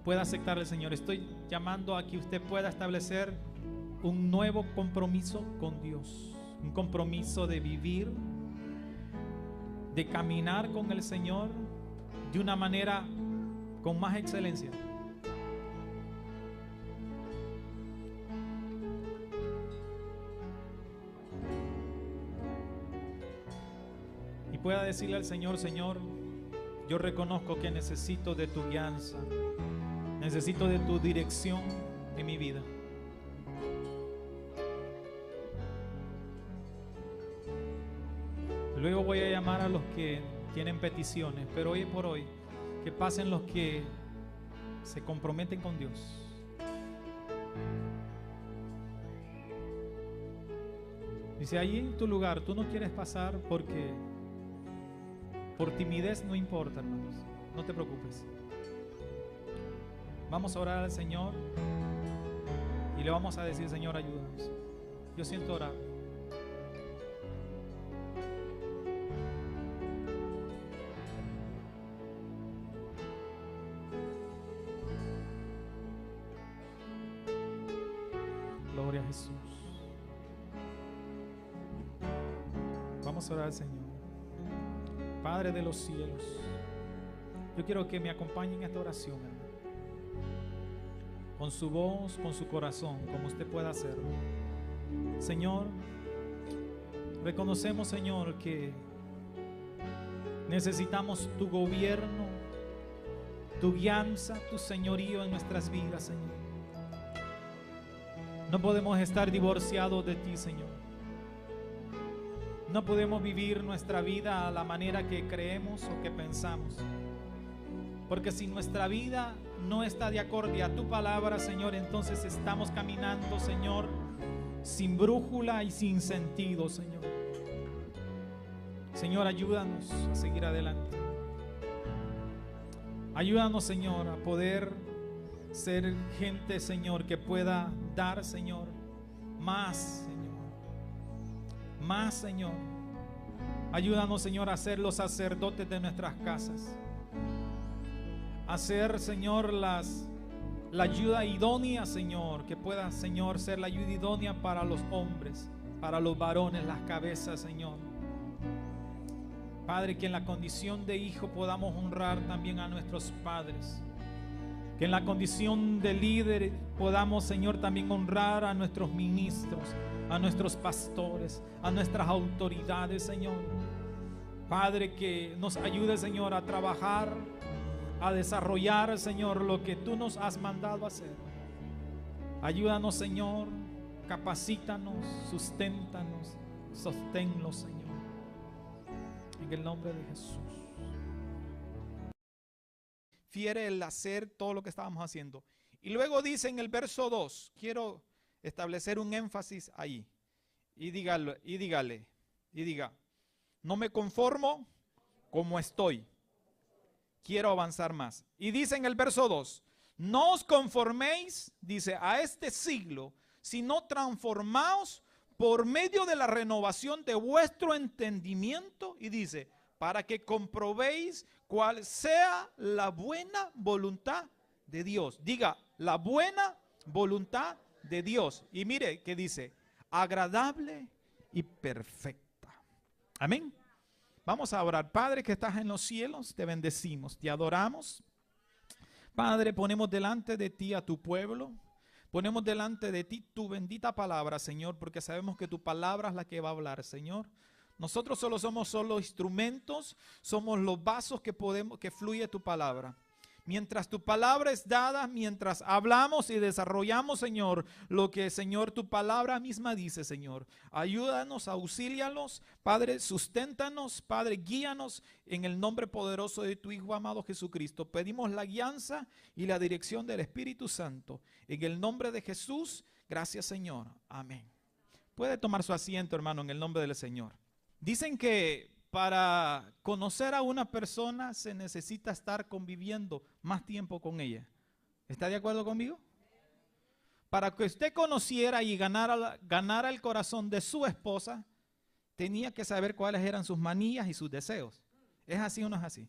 pueda aceptar al Señor. Estoy llamando a que usted pueda establecer un nuevo compromiso con Dios. Un compromiso de vivir, de caminar con el Señor de una manera con más excelencia. Y pueda decirle al Señor: Señor, yo reconozco que necesito de tu guianza, necesito de tu dirección en mi vida. Luego voy a llamar a los que tienen peticiones, pero hoy por hoy, que pasen los que se comprometen con Dios. Dice, allí en tu lugar tú no quieres pasar porque por timidez, no importa, hermanos, no te preocupes. Vamos a orar al Señor y le vamos a decir: Señor, ayúdanos. Yo siento orar. Gloria a Jesús. Vamos a orar al Señor. Padre de los cielos, yo quiero que me acompañen en esta oración, hermano. Con su voz, con su corazón, como usted pueda hacerlo. Señor, reconocemos, Señor, que necesitamos tu gobierno, tu guianza, tu señorío en nuestras vidas, Señor. No podemos estar divorciados de ti, Señor. No podemos vivir nuestra vida a la manera que creemos o que pensamos. Porque si nuestra vida no está de acorde a tu palabra, Señor, entonces estamos caminando, Señor, sin brújula y sin sentido, Señor. Señor, ayúdanos a seguir adelante. Ayúdanos, Señor, a poder ser gente, Señor, que pueda dar, Señor, más, Señor. Más, Señor. Ayúdanos, Señor, a ser los sacerdotes de nuestras casas. A ser, Señor, la ayuda idónea, Señor. Que pueda, Señor, ser la ayuda idónea para los hombres, para los varones, las cabezas, Señor. Padre, que en la condición de hijo podamos honrar también a nuestros padres. Que en la condición de líder podamos, Señor, también honrar a nuestros ministros, a nuestros pastores, a nuestras autoridades, Señor. Padre, que nos ayude, Señor, a trabajar, a desarrollar, Señor, lo que tú nos has mandado hacer. Ayúdanos, Señor, capacítanos, susténtanos, sosténnos, Señor. En el nombre de Jesús. Fiere el hacer todo lo que estábamos haciendo. Y luego dice en el verso 2, quiero establecer un énfasis ahí. Y diga, no me conformo como estoy. Quiero avanzar más. Y dice en el verso 2, no os conforméis, dice, a este siglo, sino transformaos por medio de la renovación de vuestro entendimiento. Y dice, para que comprobéis cuál sea la buena voluntad de Dios. Diga, la buena voluntad de Dios. Y mire que dice, agradable y perfecta. Amén. Vamos a orar. Padre que estás en los cielos, te bendecimos, te adoramos. Padre, ponemos delante de ti a tu pueblo. Ponemos delante de ti tu bendita palabra, Señor, porque sabemos que tu palabra es la que va a hablar, Señor. Nosotros somos solo instrumentos, somos los vasos que fluye tu palabra. Mientras tu palabra es dada, mientras hablamos y desarrollamos, Señor, lo que, Señor, tu palabra misma dice, Señor. Ayúdanos, auxílianos, Padre, susténtanos, Padre, guíanos en el nombre poderoso de tu Hijo amado Jesucristo. Pedimos la guianza y la dirección del Espíritu Santo. En el nombre de Jesús, gracias, Señor. Amén. Puede tomar su asiento, hermano, en el nombre del Señor. Dicen que para conocer a una persona se necesita estar conviviendo más tiempo con ella. ¿Está de acuerdo conmigo? Para que usted conociera y ganara el corazón de su esposa, tenía que saber cuáles eran sus manías y sus deseos. ¿Es así o no es así?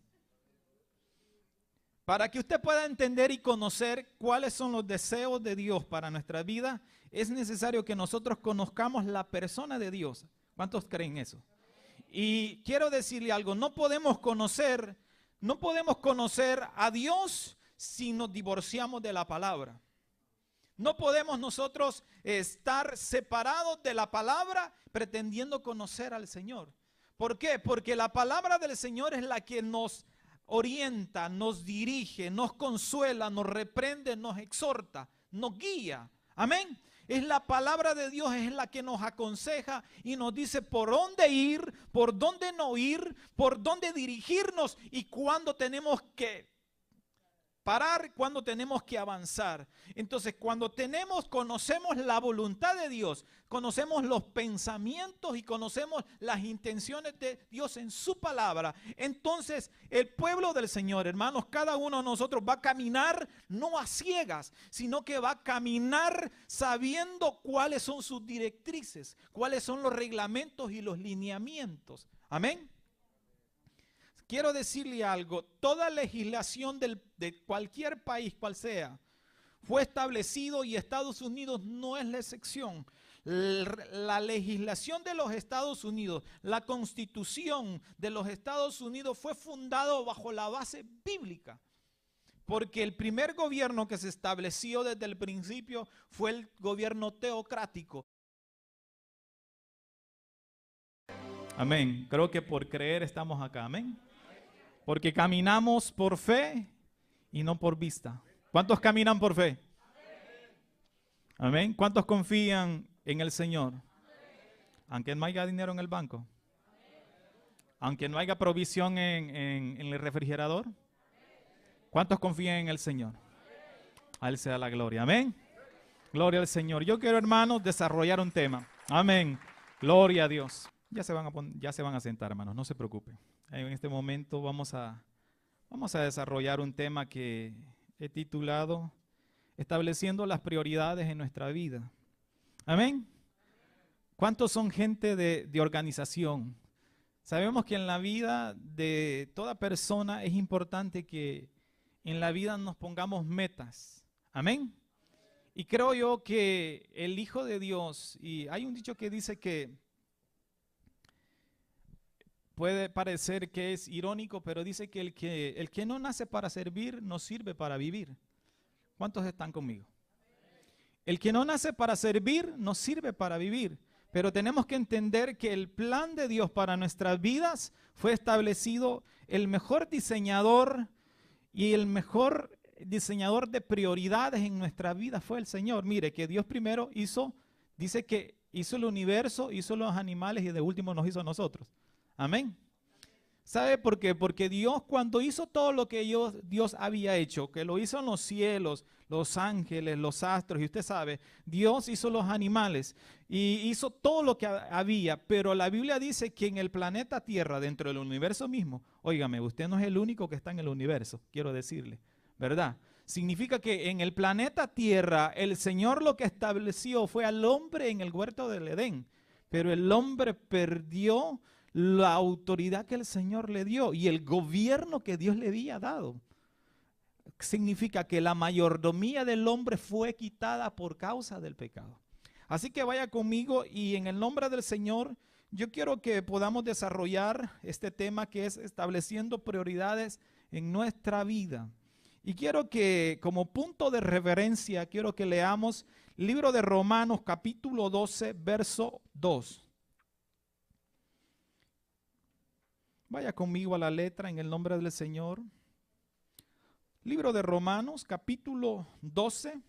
Para que usted pueda entender y conocer cuáles son los deseos de Dios para nuestra vida, es necesario que nosotros conozcamos la persona de Dios. ¿Cuántos creen eso? Y quiero decirle algo, no podemos conocer a Dios si nos divorciamos de la palabra. No podemos nosotros estar separados de la palabra pretendiendo conocer al Señor. ¿Por qué? Porque la palabra del Señor es la que nos orienta, nos dirige, nos consuela, nos reprende, nos exhorta, nos guía. Amén. Es la palabra de Dios, es la que nos aconseja y nos dice por dónde ir, por dónde no ir, por dónde dirigirnos y cuándo tenemos que parar, cuando tenemos que avanzar. Entonces, cuando conocemos la voluntad de Dios, conocemos los pensamientos y conocemos las intenciones de Dios en su palabra, entonces el pueblo del Señor, hermanos, cada uno de nosotros va a caminar no a ciegas, sino que va a caminar sabiendo cuáles son sus directrices, cuáles son los reglamentos y los lineamientos. Amén. Quiero decirle algo, toda legislación de cualquier país, cual sea, fue establecido y Estados Unidos no es la excepción. La legislación de los Estados Unidos, la constitución de los Estados Unidos fue fundado bajo la base bíblica. Porque el primer gobierno que se estableció desde el principio fue el gobierno teocrático. Amén. Creo que por creer estamos acá. Amén. Porque caminamos por fe y no por vista. ¿Cuántos caminan por fe? Amén. ¿Cuántos confían en el Señor? Aunque no haya dinero en el banco. Aunque no haya provisión en el refrigerador. ¿Cuántos confían en el Señor? A Él sea la gloria. Amén. Gloria al Señor. Yo quiero, hermanos, desarrollar un tema. Amén. Gloria a Dios. Ya se van a sentar, hermanos. No se preocupen. En este momento vamos a desarrollar un tema que he titulado Estableciendo las prioridades en nuestra vida. Amén. ¿Cuántos son gente de organización? Sabemos que en la vida de toda persona es importante que en la vida nos pongamos metas. Amén. Y creo yo que el Hijo de Dios, y hay un dicho que dice que puede parecer que es irónico, pero dice que el que no nace para servir, no sirve para vivir. ¿Cuántos están conmigo? El que no nace para servir, no sirve para vivir. Pero tenemos que entender que el plan de Dios para nuestras vidas fue establecido. El mejor diseñador y el mejor diseñador de prioridades en nuestra vida fue el Señor. Mire, que Dios primero dice que hizo el universo, hizo los animales y de último nos hizo a nosotros. Amén. ¿Sabe por qué? Porque Dios, cuando hizo todo lo que Dios había hecho, que lo hizo en los cielos, los ángeles, los astros, y usted sabe, Dios hizo los animales y hizo todo lo que había, pero la Biblia dice que en el planeta Tierra, dentro del universo mismo, óigame, usted no es el único que está en el universo, quiero decirle, ¿verdad? Significa que en el planeta Tierra, el Señor lo que estableció fue al hombre en el huerto del Edén, pero el hombre perdió la autoridad que el Señor le dio y el gobierno que Dios le había dado. Significa que la mayordomía del hombre fue quitada por causa del pecado. Así que vaya conmigo y en el nombre del Señor, yo quiero que podamos desarrollar este tema que es estableciendo prioridades en nuestra vida. Y quiero que como punto de referencia, quiero que leamos el libro de Romanos capítulo 12, verso 2. Vaya conmigo a la letra en el nombre del Señor. Libro de Romanos, capítulo 12.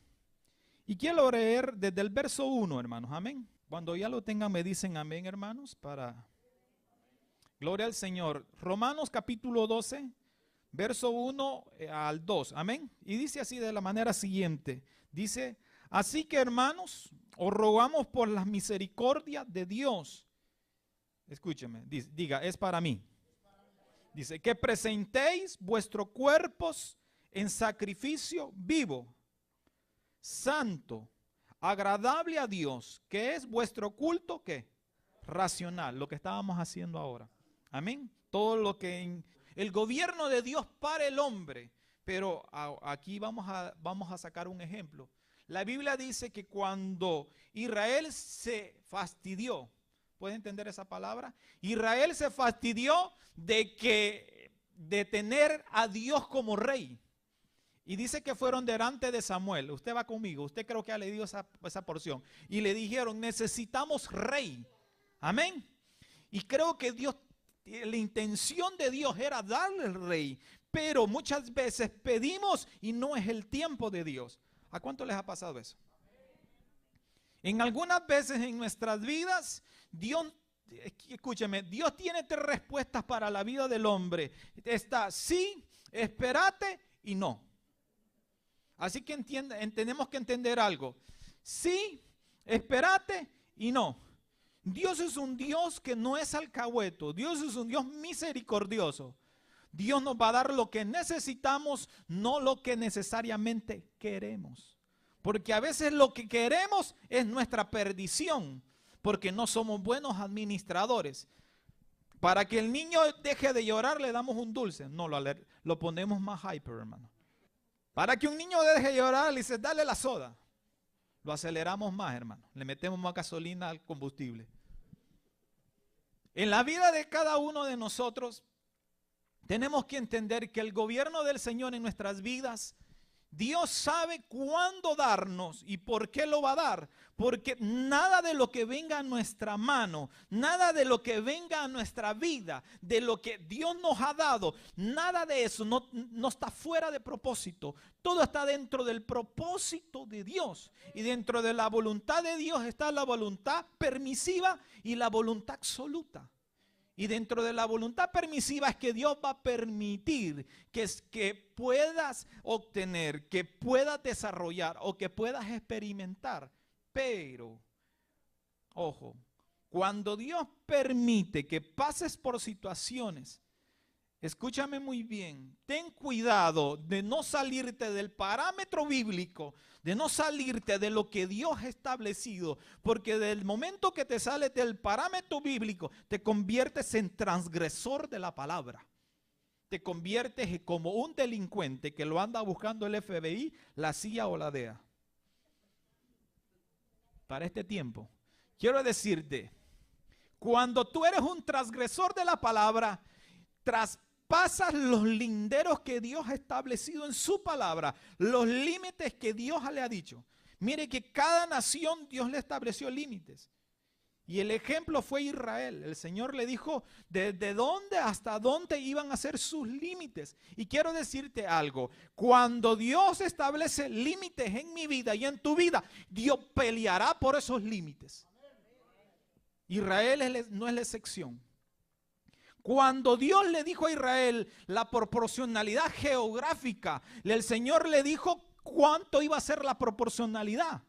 Y quiero leer desde el verso 1, hermanos. Amén. Cuando ya lo tengan me dicen amén, hermanos. Gloria al Señor. Romanos, capítulo 12, verso 1 al 2. Amén. Y dice así de la manera siguiente. Dice, así que, hermanos, os rogamos por las misericordias de Dios. Escúcheme, diga, es para mí. Dice, que presentéis vuestros cuerpos en sacrificio vivo, santo, agradable a Dios, que es vuestro culto, ¿qué? racional, lo que estábamos haciendo ahora. Amén. Todo lo que el gobierno de Dios para el hombre. Pero aquí vamos a sacar un ejemplo. La Biblia dice que cuando Israel se fastidió, ¿puede entender esa palabra? Israel se fastidió de tener a Dios como rey. Y dice que fueron delante de Samuel. Usted va conmigo, usted creo que ha leído esa porción. Y le dijeron, necesitamos rey. Amén. Y creo que la intención de Dios era darle el rey. Pero muchas veces pedimos y no es el tiempo de Dios. ¿A cuánto les ha pasado eso? En algunas veces en nuestras vidas, Dios, escúcheme, Dios tiene 3 respuestas para la vida del hombre. Está sí, espérate y no. Así que tenemos que entender algo. Sí, espérate y no. Dios es un Dios que no es alcahueto. Dios es un Dios misericordioso. Dios nos va a dar lo que necesitamos, no lo que necesariamente queremos. Porque a veces lo que queremos es nuestra perdición, porque no somos buenos administradores. Para que el niño deje de llorar le damos un dulce. No, lo ponemos más hyper, hermano. Para que un niño deje de llorar le dice, dale la soda. Lo aceleramos más, hermano. Le metemos más gasolina al combustible. En la vida de cada uno de nosotros, tenemos que entender que el gobierno del Señor en nuestras vidas, Dios sabe cuándo darnos y por qué lo va a dar. Porque nada de lo que venga a nuestra mano, nada de lo que venga a nuestra vida, de lo que Dios nos ha dado, nada de eso no está fuera de propósito. Todo está dentro del propósito de Dios. Y dentro de la voluntad de Dios está la voluntad permisiva y la voluntad absoluta. Y dentro de la voluntad permisiva es que Dios va a permitir que puedas obtener, que puedas desarrollar o que puedas experimentar. Pero, ojo, cuando Dios permite que pases por situaciones, escúchame muy bien, ten cuidado de no salirte del parámetro bíblico, de no salirte de lo que Dios ha establecido, porque del momento que te sales del parámetro bíblico, te conviertes en transgresor de la palabra. Te conviertes como un delincuente que lo anda buscando el FBI, la CIA o la DEA. Para este tiempo, quiero decirte, cuando tú eres un transgresor de la palabra, traspasas los linderos que Dios ha establecido en su palabra, los límites que Dios le ha dicho. Mire que cada nación Dios le estableció límites. Y el ejemplo fue Israel. El Señor le dijo desde dónde hasta dónde iban a ser sus límites. Y quiero decirte algo. Cuando Dios establece límites en mi vida y en tu vida, Dios peleará por esos límites. Israel no es la excepción. Cuando Dios le dijo a Israel la proporcionalidad geográfica, el Señor le dijo cuánto iba a ser la proporcionalidad.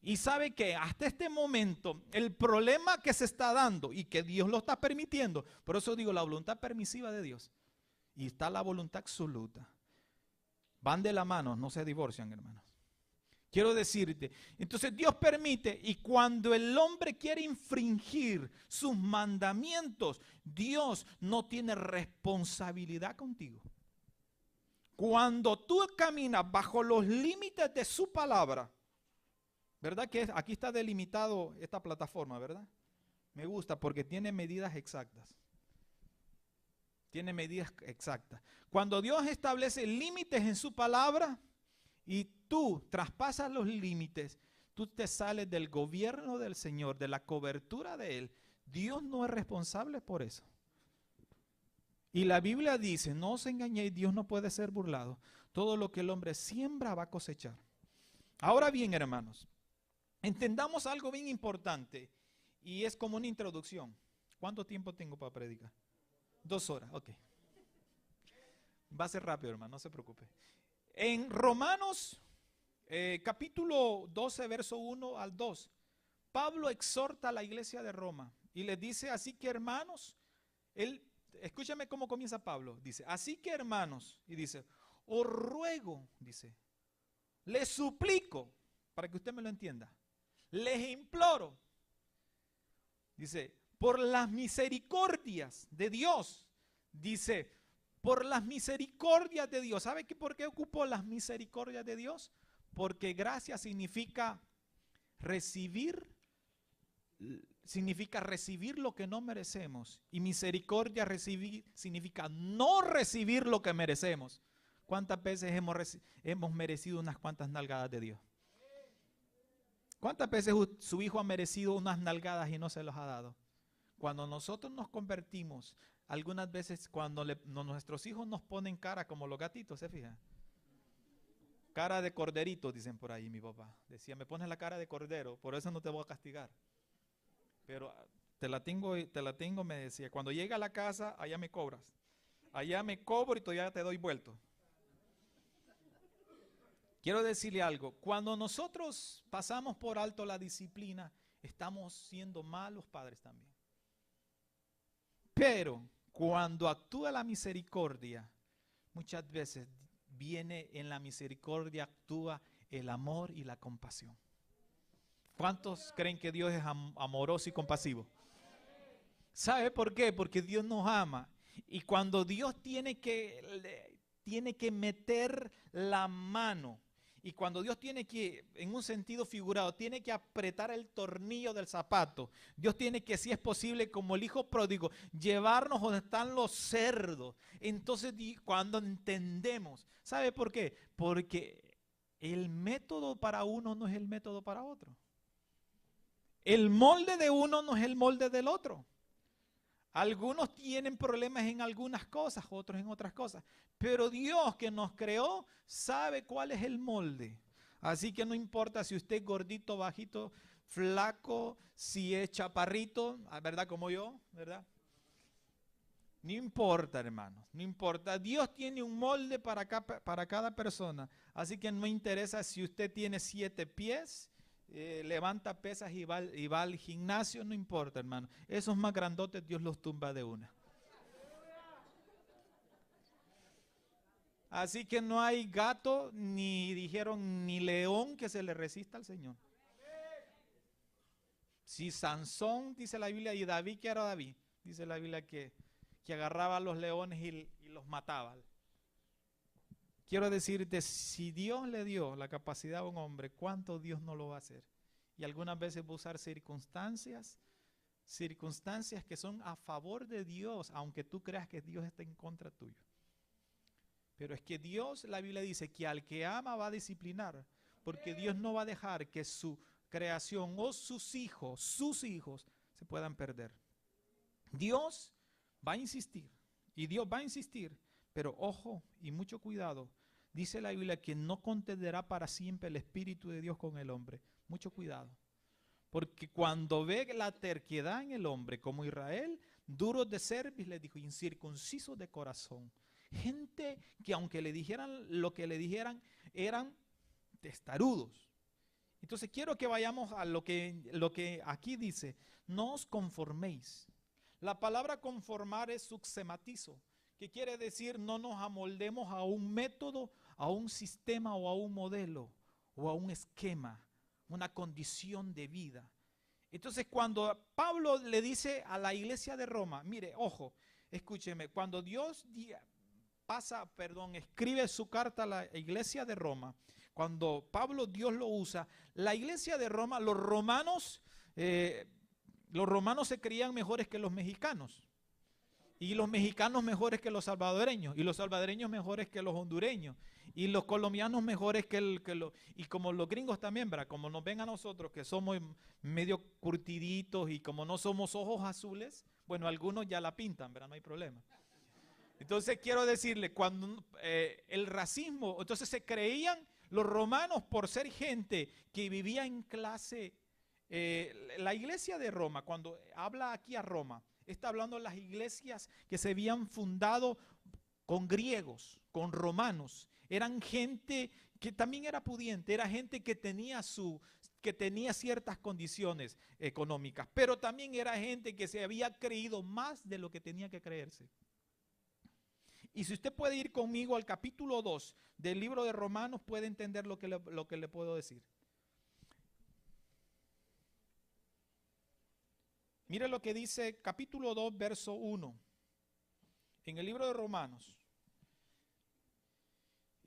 Y sabe que hasta este momento el problema que se está dando y que Dios lo está permitiendo, por eso digo la voluntad permisiva de Dios y está la voluntad absoluta. Van de la mano, no se divorcian, hermanos. Quiero decirte, entonces Dios permite y cuando el hombre quiere infringir sus mandamientos, Dios no tiene responsabilidad contigo. Cuando tú caminas bajo los límites de su palabra, ¿verdad que aquí está delimitado esta plataforma, verdad? Me gusta porque tiene medidas exactas. Tiene medidas exactas. Cuando Dios establece límites en su palabra y tú traspasas los límites, tú te sales del gobierno del Señor, de la cobertura de Él. Dios no es responsable por eso. Y la Biblia dice, no os engañéis, Dios no puede ser burlado. Todo lo que el hombre siembra va a cosechar. Ahora bien, hermanos, entendamos algo bien importante y es como una introducción. ¿Cuánto tiempo tengo para predicar? 2 horas, ok. Va a ser rápido, hermano, no se preocupe. En Romanos, capítulo 12, verso 1 al 2, Pablo exhorta a la iglesia de Roma y les dice, así que hermanos, escúchame cómo comienza Pablo, dice, así que hermanos, y dice, os ruego, dice, les suplico, para que usted me lo entienda, les imploro, dice, por las misericordias de Dios. Dice, por las misericordias de Dios. ¿Sabe por qué ocupó las misericordias de Dios? Porque gracia significa recibir lo que no merecemos. Y misericordia significa no recibir lo que merecemos. ¿Cuántas veces hemos merecido unas cuantas nalgadas de Dios? ¿Cuántas veces su hijo ha merecido unas nalgadas y no se los ha dado? Cuando nosotros nos convertimos, algunas veces cuando nuestros hijos nos ponen cara como los gatitos, ¿se fijan? Cara de corderito, dicen por ahí mi papá. Decía, me pones la cara de cordero, por eso no te voy a castigar. Pero te la tengo, me decía. Cuando llega a la casa, allá me cobras. Allá me cobro y todavía te doy vuelto. Quiero decirle algo, cuando nosotros pasamos por alto la disciplina, estamos siendo malos padres también. Pero cuando actúa la misericordia, muchas veces viene en la misericordia, actúa el amor y la compasión. ¿Cuántos creen que Dios es amoroso y compasivo? ¿Sabe por qué? Porque Dios nos ama. Y cuando Dios tiene que meter la mano, y cuando Dios tiene que, en un sentido figurado, tiene que apretar el tornillo del zapato, Dios tiene que, si es posible, como el hijo pródigo, llevarnos donde están los cerdos. Entonces, cuando entendemos, ¿sabe por qué? Porque el método para uno no es el método para otro. El molde de uno no es el molde del otro. Algunos tienen problemas en algunas cosas, otros en otras cosas. Pero Dios que nos creó sabe cuál es el molde. Así que no importa si usted es gordito, bajito, flaco, si es chaparrito, ¿verdad? Como yo, ¿verdad? No importa, hermanos, no importa. Dios tiene un molde para cada persona. Así que no interesa si usted tiene 7 pies, levanta pesas y va al gimnasio, no importa, hermano. Esos más grandotes Dios los tumba de una. Así que no hay gato, ni león que se le resista al Señor. Si Sansón, dice la Biblia, y David, que era David, dice la Biblia que agarraba a los leones y los mataba. Quiero decirte, si Dios le dio la capacidad a un hombre, ¿cuánto Dios no lo va a hacer? Y algunas veces va a usar circunstancias que son a favor de Dios, aunque tú creas que Dios está en contra tuyo. Pero es que Dios, la Biblia dice que al que ama va a disciplinar, porque Dios no va a dejar que su creación o sus hijos se puedan perder. Dios va a insistir, y Dios va a insistir, pero ojo y mucho cuidado. Dice la Biblia que no contenderá para siempre el Espíritu de Dios con el hombre. Mucho cuidado. Porque cuando ve la terquedad en el hombre, como Israel, duros de cerviz, le dijo, incircuncisos de corazón. Gente que aunque le dijeran lo que le dijeran, eran testarudos. Entonces quiero que vayamos a lo que aquí dice, no os conforméis. La palabra conformar es suxematizo, que quiere decir no nos amoldemos a un método, a un sistema o a un modelo o a un esquema, una condición de vida. Entonces cuando Pablo le dice a la iglesia de Roma, mire, ojo, escúcheme, cuando Dios escribe su carta a la iglesia de Roma, cuando Pablo Dios lo usa, la iglesia de Roma, los romanos se creían mejores que los mexicanos. Y los mexicanos mejores que los salvadoreños. Y los salvadoreños mejores que los hondureños. Y los colombianos mejores y como los gringos también, ¿verdad? Como nos ven a nosotros que somos medio curtiditos y como no somos ojos azules, bueno, algunos ya la pintan, ¿verdad? No hay problema. Entonces quiero decirle, cuando el racismo, entonces se creían los romanos por ser gente que vivía en clase. La iglesia de Roma, cuando habla aquí a Roma, está hablando de las iglesias que se habían fundado con griegos, con romanos. Eran gente que también era pudiente, era gente que tenía ciertas condiciones económicas, pero también era gente que se había creído más de lo que tenía que creerse. Y si usted puede ir conmigo al capítulo 2 del libro de Romanos, puede entender lo que le puedo decir. Mire lo que dice capítulo 2, verso 1, en el libro de Romanos.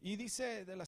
Y dice de la